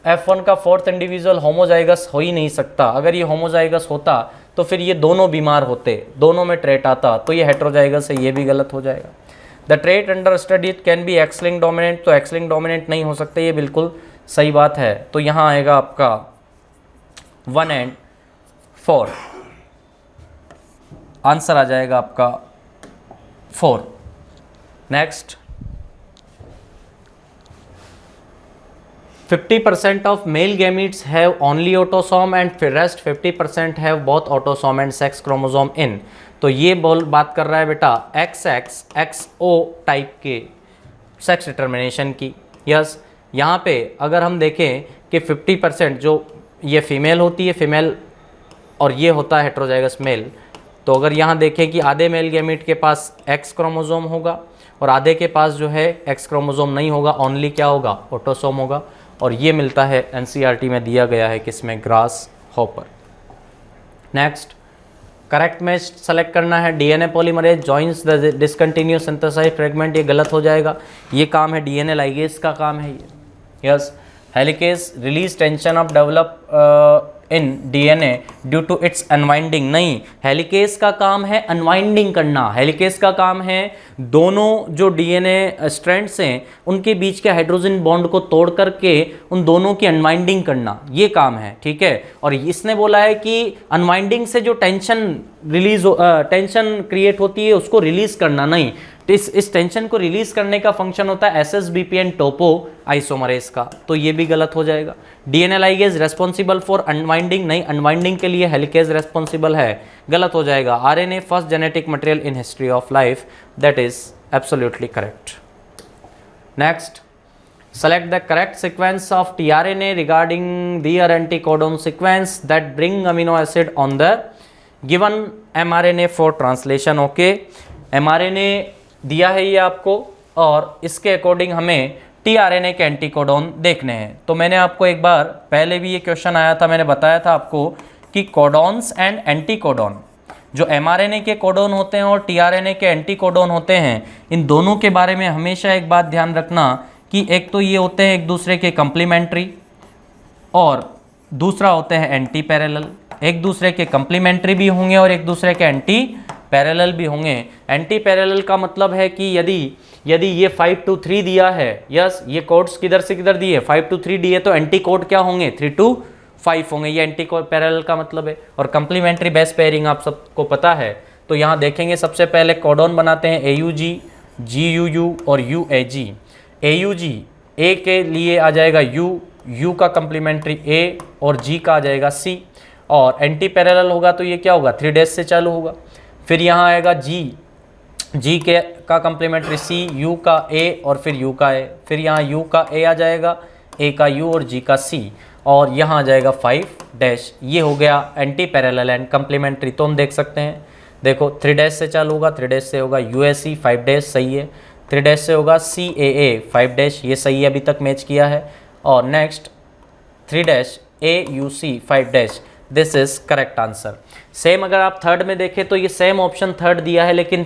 F1 का फोर्थ इंडिविजुअल होमोजाइगस हो ही नहीं सकता। अगर ये होमोजाइगस होता तो फिर ये दोनों बीमार होते, दोनों में ट्रेट आता, तो ये हेट्रोजाइगस है, ये भी गलत हो जाएगा। The trait under studied can be x link dominant, तो एक्स लिंक डोमिनेंट नहीं हो सकते, ये बिल्कुल सही बात है। तो यहाँ आएगा आपका 1 and 4, आंसर आ जाएगा आपका 4। Next, 50% of male gametes have only autosome and rest 50% have both autosome and sex chromosome in। तो ये बात कर रहा है बेटा XX XO टाइप के सेक्स डिटर्मिनेशन की। यस, यहाँ पे अगर हम देखें कि 50% जो ये फीमेल होती है फीमेल और ये होता है हेट्रोजाइगस मेल, तो अगर यहाँ देखें कि आधे मेल गैमीट के पास X क्रोमोसोम होगा और आधे के पास जो है X क्रोमोसोम नहीं होगा, ओनली क्या होगा, ऑटोसोम होगा। और ये मिलता है NCERT में दिया गया है किसमें, grasshopper. Next, correct match select करना है। DNA polymerase joins the discontinuous synthesise fragment, ये गलत हो जाएगा, ये काम है DNA लाइगेज का काम है ये। Yes, helicase release tension of develop in DNA due to its unwinding, नहीं, हेलिकेज का काम है अनवाइंडिंग करना। हेलिकेज का काम है दोनों जो DNA स्ट्रैंड्स हैं उनके बीच के हाइड्रोजन बॉन्ड को तोड़ करके उन दोनों की अनवाइंडिंग करना, ये काम है, ठीक है। और इसने बोला है कि अनवाइंडिंग से जो टेंशन टेंशन क्रिएट होती है उसको रिलीज करना, नहीं, इस टेंशन को रिलीज करने का फंक्शन होता है SSBPN टोपो आइसोमरेज का, तो ये भी गलत हो जाएगा। DNA ligase responsible for unwinding, नहीं, अनवाइंडिंग के लिए हेलिकेज रेस्पॉन्सिबल है, गलत हो जाएगा। RNA first genetic material in history of life, that is absolutely correct. Next, select the correct sequence of tRNA regarding their anticodon sequence that bring amino acid on the given mRNA for translation। Okay, mRNA दिया है ये आपको और इसके according हमें tRNA के anticodon देखने हैं। तो मैंने आपको एक बार पहले भी ये क्वेश्चन आया था, मैंने बताया था आपको कि कोडोन्स एंड एंटीकोडोन, जो mRNA के कोडोन होते हैं और tRNA के एंटीकोडोन होते हैं, इन दोनों के बारे में हमेशा एक बात ध्यान रखना कि एक तो ये होते हैं एक दूसरे के कंप्लीमेंट्री और दूसरा होते हैं एंटी पैरेलल। एक दूसरे के कंप्लीमेंट्री भी होंगे और एक दूसरे के एंटी पैरेलल भी होंगे। एंटी पैरेलल का मतलब है कि यदि ये 5 to 3 दिया है, यस, ये कोड्स किधर से किधर दिए, 5 to 3 दिए, तो एंटी कोड क्या होंगे, 3 to 5 होंगे, ये एंटी पैरेलल का मतलब है। और कंप्लीमेंट्री बेस पेयरिंग आप सबको पता है। तो यहाँ देखेंगे सबसे पहले कोडोन बनाते हैं AUG, GUU और UAG। AUG A के लिए आ जाएगा U का कंप्लीमेंट्री A और G का आ जाएगा C, और एंटी पैरेलल होगा तो ये क्या होगा, 3' से चालू होगा। फिर यहाँ आएगा G के का कंप्लीमेंट्री C, U का A और फिर U का A, फिर यहाँ U का A आ जाएगा, A का U और G का C, और यहाँ आ जाएगा 5'। ये हो गया एंटी पैरेलल एंड कंप्लीमेंट्री। तो हम देख सकते हैं, देखो 3' से चालू होगा, 3' से होगा UAC 5' सही है, 3' से होगा CAA 5', ये सही है, अभी तक मैच किया है। और next 3' AUC 5', this is correct answer. Same अगर आप थर्ड में देखें तो ये सेम ऑप्शन थर्ड दिया है, लेकिन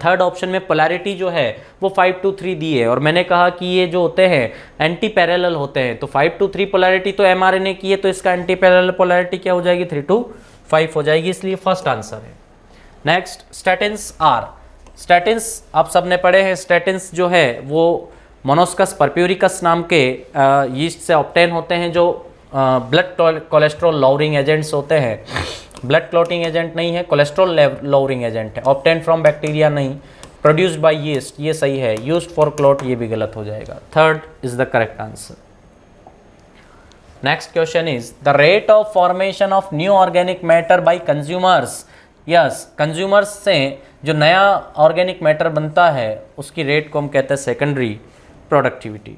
थर्ड ऑप्शन में पोलैरिटी जो है वो 5 to 3 दी है, और मैंने कहा कि ये जो होते हैं एंटी पैरेलल होते हैं, तो 5 to 3 पोलैरिटी तो mRNA की है, तो इसका एंटी पैरेलल पोलैरिटी क्या हो जाएगी, 3 to 5 हो जाएगी, इसलिए फर्स्ट आंसर है। नेक्स्ट, स्टैटिन्स आर, स्टैटिन्स आप सबने पढ़े हैं। स्टैटिन्स जो है वो मोनोस्कस परप्यूरिकस नाम के यीस्ट से ऑब्टेन होते हैं, जो ब्लड कोलेस्ट्रॉल लॉवरिंग एजेंट्स होते हैं। ब्लड क्लॉटिंग एजेंट नहीं है, कोलेस्ट्रॉल लॉवरिंग एजेंट है। ऑब्टेन फ्रॉम बैक्टीरिया नहीं, प्रोड्यूस्ड बाय यीस्ट, ये सही है। यूज्ड फॉर क्लॉट, ये भी गलत हो जाएगा। Third is the correct answer. Next question is the rate of formation of new organic matter bye consumers. Yes, consumers से जो नया ऑर्गेनिक मैटर बनता है उसकी रेट को हम कहते हैं secondary productivity.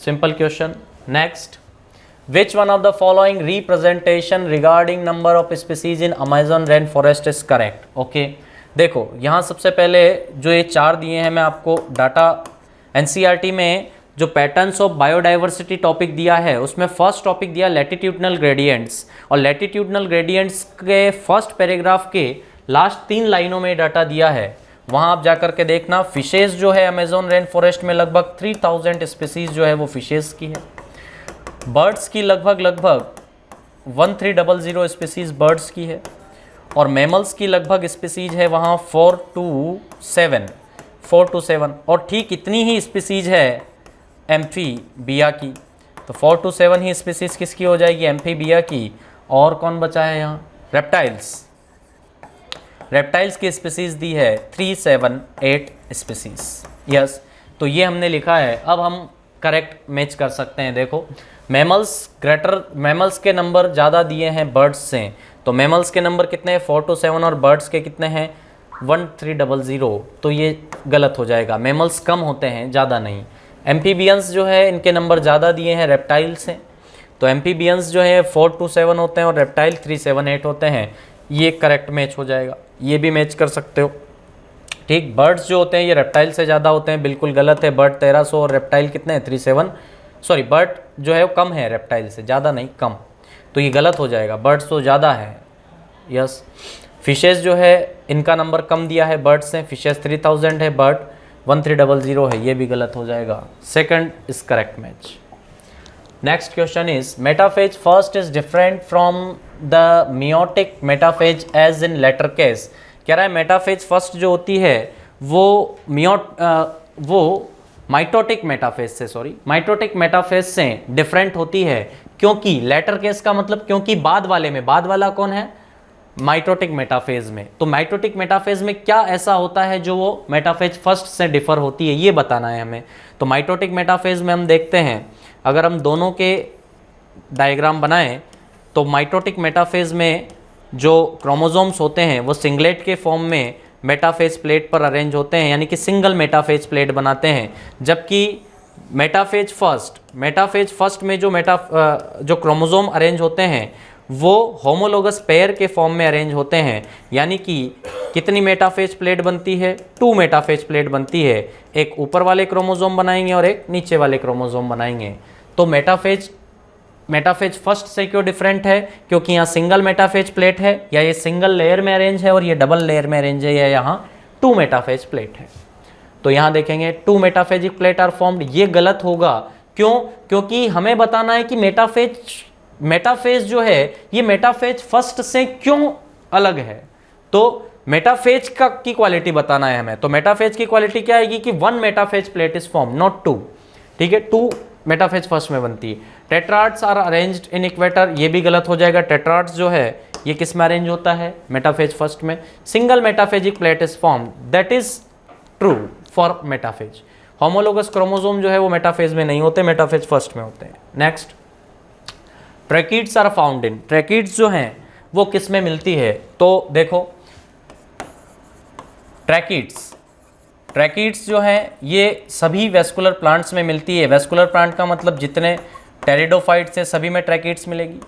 Simple question. Next, which one of the following representation regarding number of species in Amazon rainforest is correct? Okay, देखो यहाँ सबसे पहले जो ये 4 दिए हैं मैं आपको डाटा NCERT में जो पैटर्न्स ऑफ बायोडाइवर्सिटी टॉपिक दिया है उसमें फर्स्ट टॉपिक दिया लैटिट्यूडनल ग्रेडियंट्स, और लैटिट्यूडनल ग्रेडियंट्स के फर्स्ट पैराग्राफ के लास्ट 3 लाइनों में डाटा दिया है, वहाँ आप जाकर के देखना। फिशेज़ जो है अमेजोन रेन फॉरेस्ट में लगभग 3000 स्पीसीज़ जो है वो फिशेज़ की है। बर्ड्स की लगभग 1300 स्पीसीज़ बर्ड्स की है, और मैमल्स की लगभग स्पीसीज़ है वहाँ 4 to 7, और ठीक इतनी ही स्पीसीज़ है एम्फीबिया की। तो 4 to 7 ही स्पीसीज़ किसकी हो जाएगी, एम्फीबिया की। और कौन बचा है यहाँ, रेप्टाइल्स की स्पीसीज़ दी है 378 स्पीसीज़। यस, तो ये हमने लिखा है। अब हम करेक्ट मैच कर सकते हैं। देखो मैमल्स के नंबर ज़्यादा दिए हैं बर्ड्स से, तो मैमल्स के नंबर कितने हैं 4 to 7, और बर्ड्स के कितने हैं 1300, तो ये गलत हो जाएगा। मैमल्स कम होते हैं, ज़्यादा नहीं। एम्फीबियंस जो है इनके नंबर ज़्यादा दिए हैं रेप्टाइल्स हैं, तो एम्फीबियंस जो है 4 to 7 होते हैं और रेप्टाइल 378 होते हैं। ये करेक्ट मैच हो जाएगा, ये भी मैच कर सकते हो। ठीक, बर्ड्स जो होते हैं ये रेप्टाइल से ज़्यादा होते हैं, बिल्कुल गलत है। बर्ड 1300 और रेप्टाइल कितने हैं 37, बर्ड जो है वो कम है रेप्टाइल से, ज़्यादा नहीं कम, तो ये गलत हो जाएगा। बर्ड्स तो ज़्यादा है। यस, फिशेज़ जो है इनका नंबर कम दिया है बर्ड्स से, फिशेज़ 3000 है, बर्ड 1300 है, ये भी गलत हो जाएगा। Second is correct match. Next question is metaphase first is different from the meiotic metaphase as in later case. कह रहा है मेटाफेज फर्स्ट जो होती है वो माइटोटिक मेटाफेज से डिफरेंट होती है, क्योंकि लेटर केस का मतलब क्योंकि बाद वाला कौन है, माइटोटिक मेटाफेज में। तो माइटोटिक मेटाफेज में क्या ऐसा होता है जो वो मेटाफेज फर्स्ट से डिफर होती है, ये बताना है हमें। तो माइटोटिक मेटाफेज में हम देखते हैं, अगर हम दोनों के डायग्राम बनाएं तो माइटोटिक मेटाफेज में जो क्रोमोसोम्स होते हैं वो सिंगलेट के फॉर्म में मेटाफेज प्लेट पर अरेंज होते हैं, यानी कि सिंगल मेटाफेज प्लेट बनाते हैं। जबकि मेटाफेज फर्स्ट में जो क्रोमोसोम अरेंज होते हैं वो होमोलोगस पेयर के फॉर्म में अरेंज होते हैं, यानी कि कितनी मेटाफेज प्लेट बनती है, 2 मेटाफेज प्लेट बनती है। एक ऊपर वाले क्रोमोसोम बनाएंगे और एक नीचे वाले क्रोमोसोम बनाएंगे। तो मेटाफेज फर्स्ट से क्यों डिफरेंट है, क्योंकि यहाँ सिंगल मेटाफेज प्लेट है, या ये सिंगल लेयर में अरेंज है और ये डबल लेयर में अरेंज है, या यहाँ 2 मेटाफेज प्लेट है। तो यहाँ देखेंगे 2 मेटाफेजिक प्लेट आर फॉर्म्ड, ये गलत होगा। क्यों, क्योंकि हमें बताना है कि मेटाफेज जो है ये मेटाफेज फर्स्ट से क्यों अलग है। तो मेटाफेज की क्वालिटी बताना है हमें। तो मेटाफेज की क्वालिटी क्या आएगी कि 1 metaphase plate is form, not 2। ठीक है, 2 मेटाफेज फर्स्ट में बनती है। Tetrads are arranged in equator, ये भी गलत हो जाएगा। टेट्राड्स जो है ये किस में अरेंज होता है, मेटाफेज फर्स्ट में। Single metaphasic plate is form, that is true for metaphase. Homologous chromosome जो है वो मेटाफेज में नहीं होते, मेटाफेज फर्स्ट में होते हैं। Next, tracheids are found in, tracheids जो हैं वो किस में मिलती है। तो देखो ट्रैकिड्स जो है ये सभी वेस्कुलर प्लांट्स में मिलती है। वेस्कुलर प्लांट का मतलब जितने टेरिडोफाइट्स हैं सभी में ट्रैकिड्स मिलेगी।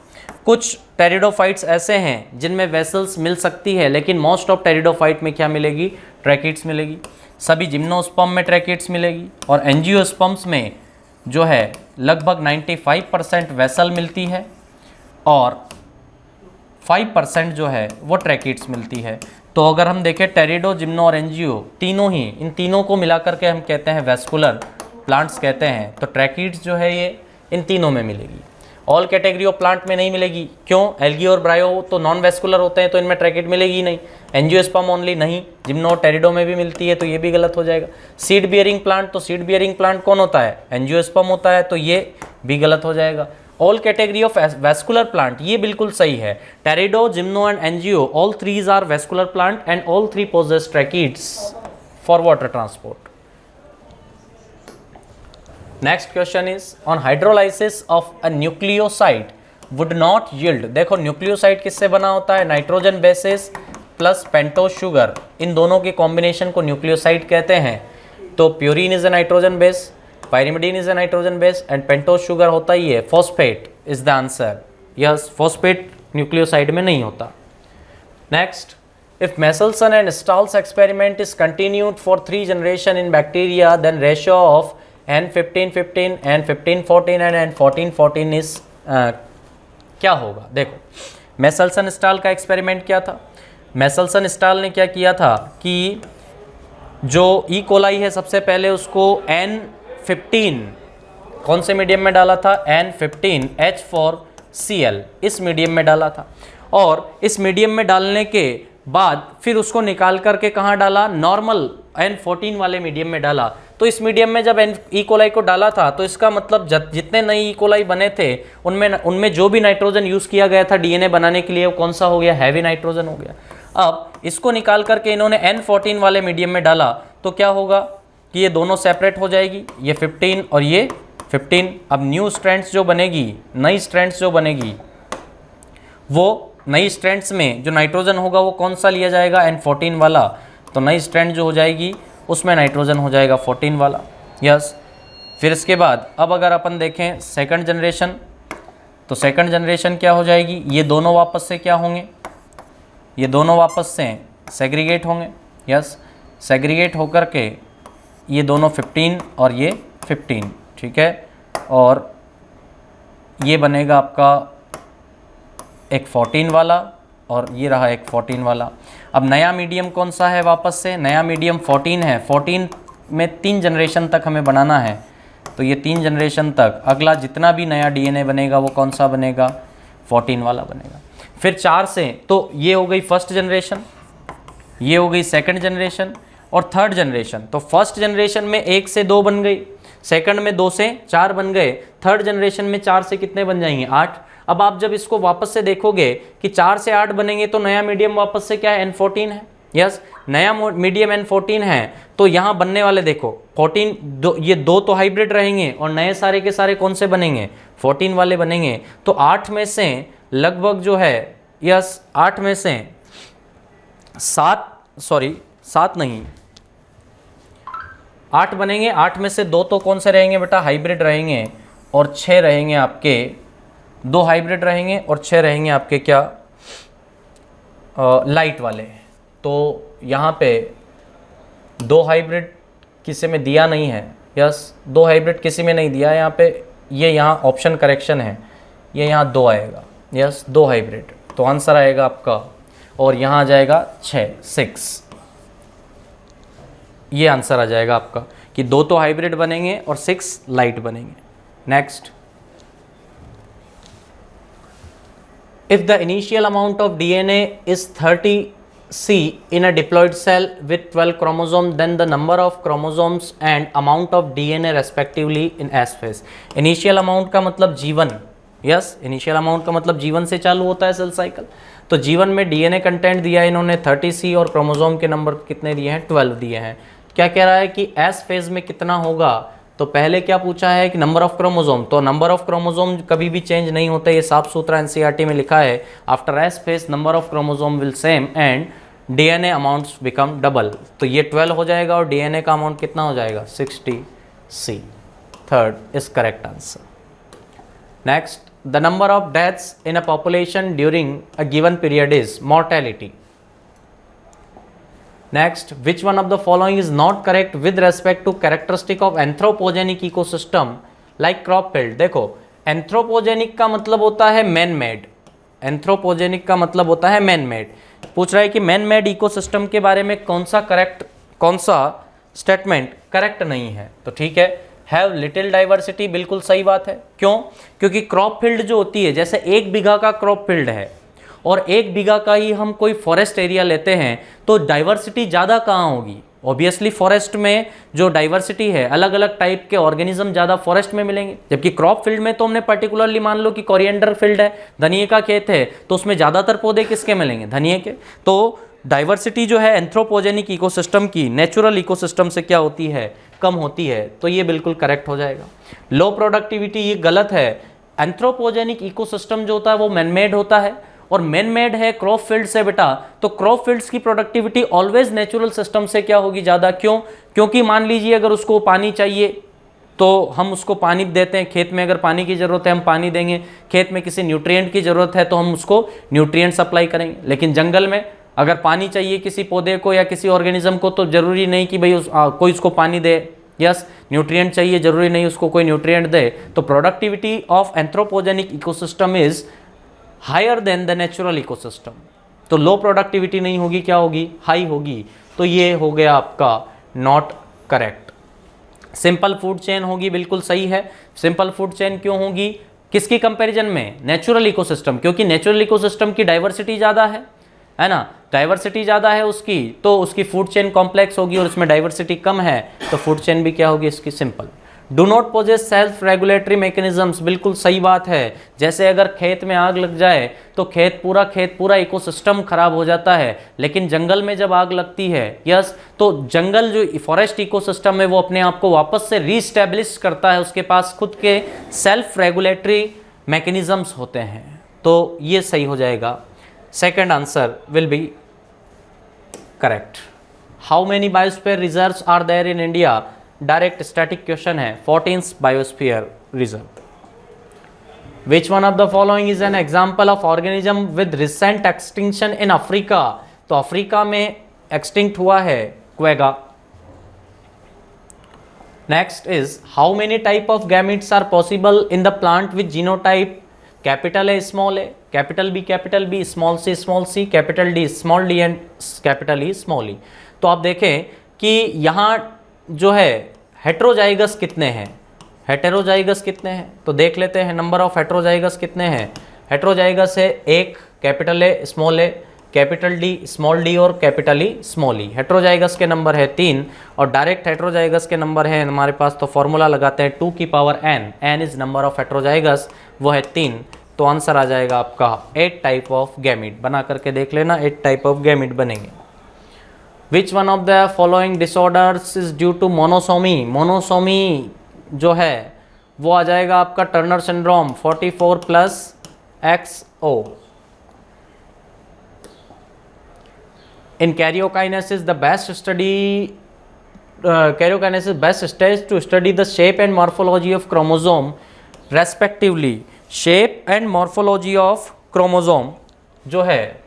कुछ टेरिडोफाइट्स ऐसे हैं जिनमें वेसल्स मिल सकती है, लेकिन मोस्ट ऑफ टेरिडोफाइट में क्या मिलेगी, ट्रैकिड्स मिलेगी। सभी जिम्नोस्पर्म में ट्रैकिड्स मिलेगी, और एंजियोस्पर्म्स में जो है लगभग 95% वेसल मिलती है और 5% जो है वो ट्रैकिड्स मिलती है। तो अगर हम देखें टेरिडो, जिम्नो और एंजियो तीनों ही, इन तीनों को मिला करके हम कहते हैं वेस्कुलर प्लांट्स कहते हैं। तो ट्रैकिड्स जो है ये इन तीनों में मिलेगी। ऑल कैटेगरी ऑफ प्लांट में नहीं मिलेगी। क्यों, एल्गी और ब्रायो तो नॉन वेस्कुलर होते हैं तो इनमें ट्रैकिड मिलेगी ही नहीं। एंजियोस्पर्म ओनली नहीं, जिम्नो टेरिडो में भी मिलती है, तो ये भी गलत हो जाएगा। सीड बियरिंग प्लांट, तो सीड बियरिंग प्लांट कौन होता है, एंजियोस्पर्म होता है, तो ये भी गलत हो जाएगा। All category of vascular plant, ये बिल्कुल सही है। Pterido, gymno and angio, all threes are vascular plant and all three possess tracheids for water transport. Next question is on hydrolysis of a nucleoside would not yield. देखो nucleoside किससे बना होता है, nitrogen bases plus pentose sugar, इन दोनों के combination को nucleoside कहते हैं। तो purine is a nitrogen base, pyrimidine is a nitrogen base and pentose sugar होता ही है। Phosphate is the answer. Yes, phosphate nucleoside में नहीं होता। Next, if Michelson and Stahl's experiment is continued for 3 generations in bacteria, then ratio of N15 15, N15 14 and N14 14 is क्या होगा? देखो, मेसल्सन stall का experiment क्या था? मेसल्सन स्टाल ने क्या किया था कि जो ई कोलाई है सबसे पहले उसको N15 कौन से मीडियम में डाला था? N15 H4Cl इस मीडियम में डाला था, और इस मीडियम में डालने के बाद फिर उसको निकाल करके कहाँ डाला? नॉर्मल N14 वाले मीडियम में डाला। तो इस मीडियम में जब ई कोलाई को डाला था तो इसका मतलब जितने नए ई कोलाई बने थे उनमें जो भी नाइट्रोजन यूज़ किया गया था डीएनए बनाने के लिए वो कौन सा हो गया? हैवी नाइट्रोजन हो गया। अब इसको निकाल करके इन्होंने N14 वाले मीडियम में डाला तो क्या होगा कि ये दोनों सेपरेट हो जाएगी, ये 15 और ये 15। अब न्यू स्ट्रैंड्स जो बनेगी, नई स्ट्रैंड्स जो बनेगी, वो नई स्ट्रैंड्स में जो नाइट्रोजन होगा वो कौन सा लिया जाएगा? N14 वाला। तो नई स्ट्रैंड जो हो जाएगी उसमें नाइट्रोजन हो जाएगा 14 वाला। यस। फिर इसके बाद अब अगर अपन देखें सेकंड जनरेशन, तो सेकंड जनरेशन क्या हो जाएगी? ये दोनों वापस से क्या होंगे? ये दोनों वापस से सेग्रीगेट होंगे। यस, सेग्रीगेट होकर के ये दोनों 15 और ये 15, ठीक है, और ये बनेगा आपका एक 14 वाला और ये रहा एक 14 वाला। अब नया मीडियम कौन सा है? वापस से नया मीडियम 14 है। 14 में 3 जनरेशन तक हमें बनाना है, तो ये 3 जनरेशन तक अगला जितना भी नया डीएनए बनेगा वो कौन सा बनेगा? 14 वाला बनेगा। फिर 4 से, तो ये हो गई फर्स्ट जनरेशन, ये हो गई सेकंड जनरेशन और थर्ड जनरेशन। तो फर्स्ट जनरेशन में 1 से 2 बन गई, सेकंड में 2 से 4 बन गए, थर्ड जनरेशन में 4 से कितने बन जाएंगे? 8। अब आप जब इसको वापस से देखोगे कि 4 से 8 बनेंगे तो नया मीडियम वापस से क्या है? N14 है। यस, नया मीडियम N14 है। तो यहाँ बनने वाले देखो 14, ये 2 तो हाइब्रिड रहेंगे और नए सारे के सारे कौन से बनेंगे? 14 वाले बनेंगे। तो 8 में से लगभग जो है, यस, 8 में से 7 नहीं, 8 बनेंगे। 8 में से 2 तो कौन से रहेंगे बेटा? हाइब्रिड रहेंगे, और 6 रहेंगे आपके, 2 हाइब्रिड रहेंगे और 6 रहेंगे आपके क्या? लाइट वाले। तो यहाँ पे 2 हाइब्रिड किसी में दिया नहीं है। यस, 2 हाइब्रिड किसी में नहीं दिया है यहाँ पे, ये यहाँ ऑप्शन करेक्शन है, ये यहाँ 2 आएगा। यस, 2 हाइब्रिड, तो आंसर आएगा आपका, और यहाँ आ जाएगा 6, ये आंसर आ जाएगा आपका कि 2 तो हाइब्रिड बनेंगे और 6 लाइट बनेंगे। Next, if the initial amount of DNA is 30C in a diploid cell with 12 chromosomes, then the number of chromosomes and amount of DNA respectively in S phase। initial amount का मतलब जीवन, yes, initial amount का मतलब जीवन से चालू होता है सेल साइकिल। तो जीवन में DNA कंटेंट दिया है इन्होंने 30C और क्रोमोसोम के नंबर कितने दिए हैं? 12 दिए हैं। क्या कह रहा है कि एस फेज में कितना होगा? तो पहले क्या पूछा है कि नंबर ऑफ क्रोमोसोम, तो नंबर ऑफ क्रोमोसोम कभी भी चेंज नहीं होता, ये साफ सुथरा एनसीईआरटी में लिखा है। After S phase number of chromosome will same and DNA amounts become double. तो ये 12 हो जाएगा और डीएनए का अमाउंट कितना हो जाएगा? 60C। Third is correct answer. Next, the number of deaths in a population during a given period is mortality. Next, which one of the following is not correct with respect to characteristic of anthropogenic ecosystem like crop field? देखो, anthropogenic का मतलब होता है man made, anthropogenic का मतलब होता है man made। पूछ रहा है कि man made ecosystem के बारे में कौन सा स्टेटमेंट करेक्ट नहीं है? तो ठीक है, हैव लिटिल डाइवर्सिटी, बिल्कुल सही बात है। क्यों? क्योंकि क्रॉप फील्ड जो होती है, जैसे 1 बीघा का क्रॉप फील्ड है और 1 बीघा का ही हम कोई फॉरेस्ट एरिया लेते हैं तो डाइवर्सिटी ज़्यादा कहाँ होगी? ऑब्वियसली फॉरेस्ट में जो डाइवर्सिटी है, अलग अलग टाइप के ऑर्गेनिज्म ज़्यादा फॉरेस्ट में मिलेंगे। जबकि क्रॉप फील्ड में तो हमने पर्टिकुलरली मान लो कि कोरिएंडर फील्ड है, धनिए का खेत है, तो उसमें ज़्यादातर पौधे किसके मिलेंगे? धनिए के। तो डाइवर्सिटी जो है एंथ्रोपोजेनिक इकोसिस्टम की नेचुरल इकोसिस्टम से क्या होती है? कम होती है। तो ये बिल्कुल करेक्ट हो जाएगा। लो प्रोडक्टिविटी, ये गलत है। एंथ्रोपोजेनिक इकोसिस्टम जो होता है वो मैनमेड होता है और मैन मेड है क्रॉप फील्ड से बेटा। तो क्रॉप फील्ड्स की प्रोडक्टिविटी ऑलवेज नेचुरल सिस्टम से क्या होगी? ज़्यादा। क्यों? क्योंकि मान लीजिए अगर उसको पानी चाहिए तो हम उसको पानी देते हैं, खेत में अगर पानी की ज़रूरत है हम पानी देंगे, खेत में किसी न्यूट्रिएंट की ज़रूरत है तो हम उसको न्यूट्रिएंट सप्लाई करेंगे। लेकिन जंगल में अगर पानी चाहिए किसी पौधे को या किसी ऑर्गेनिज्म को तो ज़रूरी नहीं कि भाई कोई उसको पानी दे, यस, न्यूट्रिएंट चाहिए, जरूरी नहीं उसको कोई न्यूट्रिएंट दे। तो productivity of anthropogenic ecosystem is higher than the natural ecosystem. तो लो प्रोडक्टिविटी नहीं होगी, क्या होगी, हाई होगी। तो ये हो गया आपका not correct. Simple food chain होगी, बिल्कुल सही है। सिंपल फूड चेन क्यों होगी, किसकी कंपैरिजन में, नेचुरल इकोसिस्टम, क्योंकि नेचुरल इकोसिस्टम की डाइवर्सिटी ज़्यादा है ना, डाइवर्सिटी ज़्यादा है उसकी, तो उसकी फूड चेन कॉम्प्लेक्स होगी और उसमें डाइवर्सिटी कम है, तो फूड चेन भी क्या होगी इसकी, simple. Do not possess self regulatory mechanisms, बिल्कुल सही बात है। जैसे अगर खेत में आग लग जाए तो खेत पूरा इकोसिस्टम खराब हो जाता है, लेकिन जंगल में जब आग लगती है, यस, तो जंगल जो फॉरेस्ट इकोसिस्टम है वो अपने आप को वापस से रीस्टैब्लिश करता है, उसके पास खुद के सेल्फ रेगुलेटरी मैकेनिज्म्स होते हैं। तो ये सही हो जाएगा। Second answer will be correct. How many biosphere reserves are there in India, direct static question है, 14th biosphere reserve. Which one of the following is an example of organism with recent extinction in Africa, तो Africa में extinct हुआ है quagga. Next is how many type of gametes are possible in the plant with genotype capital A small a, capital B, small c, capital D small D and capital E small E. तो आप देखें कि यहाँ जो है heterozygous कितने हैं, heterozygous कितने हैं, तो देख लेते हैं नंबर ऑफ हेट्रोजाइगस कितने हैं। हेट्रोजाइगस है एक, capital A small a, capital D small D और कैपिटल ई स्मॉल ई। हेट्रोजाइगस के नंबर है 3 और डायरेक्ट हेट्रोजाइगस के नंबर है हमारे पास, तो फॉर्मूला लगाते हैं 2 की power n, n is number of heterozygous, वो है 3। तो आंसर आ जाएगा आपका 8 टाइप ऑफ गैमिट। बना करके देख लेना, 8 टाइप ऑफ गैमिट बनेंगे। Which one of the following disorders is due to monosomy, monosomy जो है वो आ जाएगा आपका Turner syndrome 44+XO। In karyokinesis the best study, karyokinesis best stage to study the shape and morphology of chromosome respectively. Shape and morphology of chromosome जो है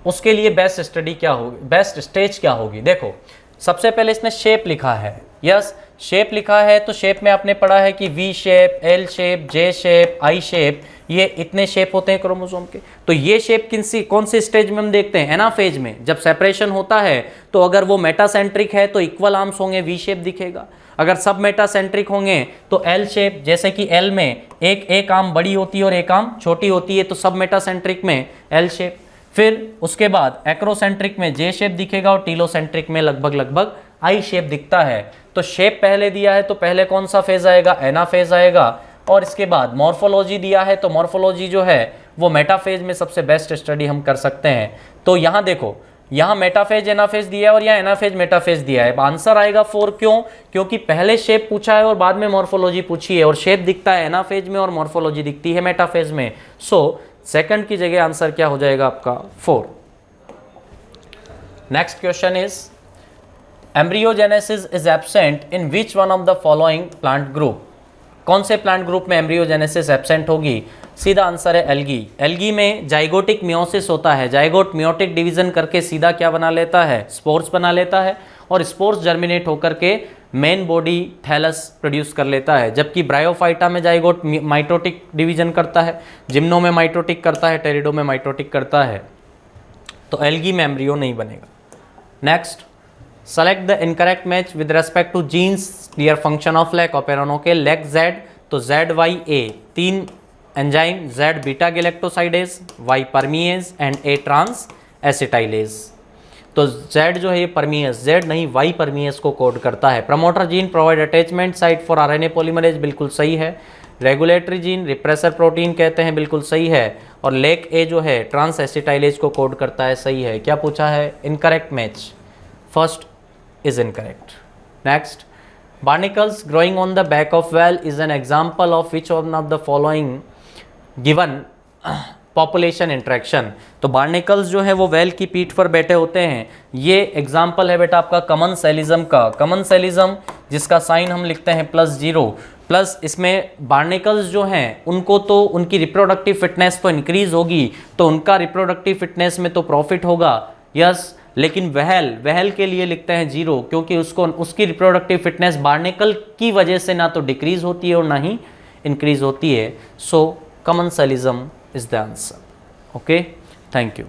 उसके लिए बेस्ट स्टडी क्या होगी, बेस्ट स्टेज क्या होगी। देखो सबसे पहले इसने शेप लिखा है, यस, शेप लिखा है, तो शेप में आपने पढ़ा है कि V shape, L shape, J shape, I shape, ये इतने शेप होते हैं क्रोमोसोम के। तो ये शेप कौन से स्टेज में हम देखते हैं, एनाफेज में, जब सेपरेशन होता है तो अगर वो मेटासेंट्रिक है तो इक्वल आर्म्स होंगे, वी शेप दिखेगा। अगर सब मेटासेंट्रिक होंगे तो एल शेप, जैसे कि एल में एक आर्म बड़ी होती है और एक आर्म छोटी होती है, तो सब मेटासेंट्रिक में एल शेप। फिर उसके बाद एक्रोसेंट्रिक में जे शेप दिखेगा और टीलोसेंट्रिक में लगभग आई शेप दिखता है। तो शेप पहले दिया है तो पहले कौन सा फेज आएगा, एनाफेज आएगा। और इसके बाद मॉर्फोलॉजी दिया है तो मॉर्फोलॉजी जो है वो मेटाफेज में सबसे बेस्ट स्टडी हम कर सकते हैं। तो यहाँ देखो, यहाँ मेटाफेज एनाफेज दिया है और यहाँ एनाफेज मेटाफेज दिया है। आंसर आएगा 4। क्यों? क्योंकि पहले शेप पूछा है और बाद में मॉर्फोलॉजी पूछी है, और शेप दिखता है एनाफेज में और मॉर्फोलॉजी दिखती है मेटाफेज में। सो सेकंड की जगह आंसर क्या हो जाएगा आपका 4। Next question is embryogenesis is absent in which one of the following plant group. कौन से प्लांट ग्रुप में एम्ब्रियोजेनेसिस एब्सेंट होगी? सीधा आंसर है एल्गी। एल्गी में जाइगोटिक मियोसिस होता है, जाइगोट मियोटिक डिवीजन करके सीधा क्या बना लेता है, स्पोर्स बना लेता है, और स्पोर्स जर्मिनेट होकर के मेन बॉडी थैलस प्रोड्यूस कर लेता है। जबकि ब्रायोफाइटा में जाइगोट माइटोटिक डिवीजन करता है, जिम्नो में माइटोटिक करता है, टेरिडो में माइटोटिक करता है। तो एल्गी में एम्ब्रियो नहीं बनेगा। Next, select the incorrect match with respect to genes their function of lac operon के लैक जेड। तो ZYA 3 enzyme, Z beta galactosidase, Y permease and A transacetylase. तो Z जो है ये परमीएज, Z नहीं Y परमीएज को कोड करता है। Promoter gene provide attachment site for RNA polymerase, बिल्कुल सही है। रेगुलेटरी जीन रिप्रेसर प्रोटीन कहते हैं, बिल्कुल सही है। और लेक A जो है ट्रांस एसिटाइलेज को कोड करता है, सही है। क्या पूछा है? Incorrect match, first is incorrect. Next, barnacles growing on the back of whale is an example of which one of the following given population interaction। तो barnacles जो है वो whale की पीठ पर बैठे होते हैं, ये एग्जाम्पल है बेटा आपका कमन सेलिज्म का। कमन सेलिज्म जिसका साइन हम लिखते हैं +0 प्लस, इसमें barnacles जो हैं उनको तो उनकी रिप्रोडक्टिव फिटनेस तो इंक्रीज होगी, तो उनका रिप्रोडक्टिव फिटनेस में तो प्रॉफिट होगा, यस। लेकिन वहल के लिए लिखते हैं 0, क्योंकि उसकी रिप्रोडक्टिव फिटनेस बार्नेकल की वजह से ना तो डिक्रीज होती है और ना ही इंक्रीज होती है। So commensalism is the answer. Okay, thank you.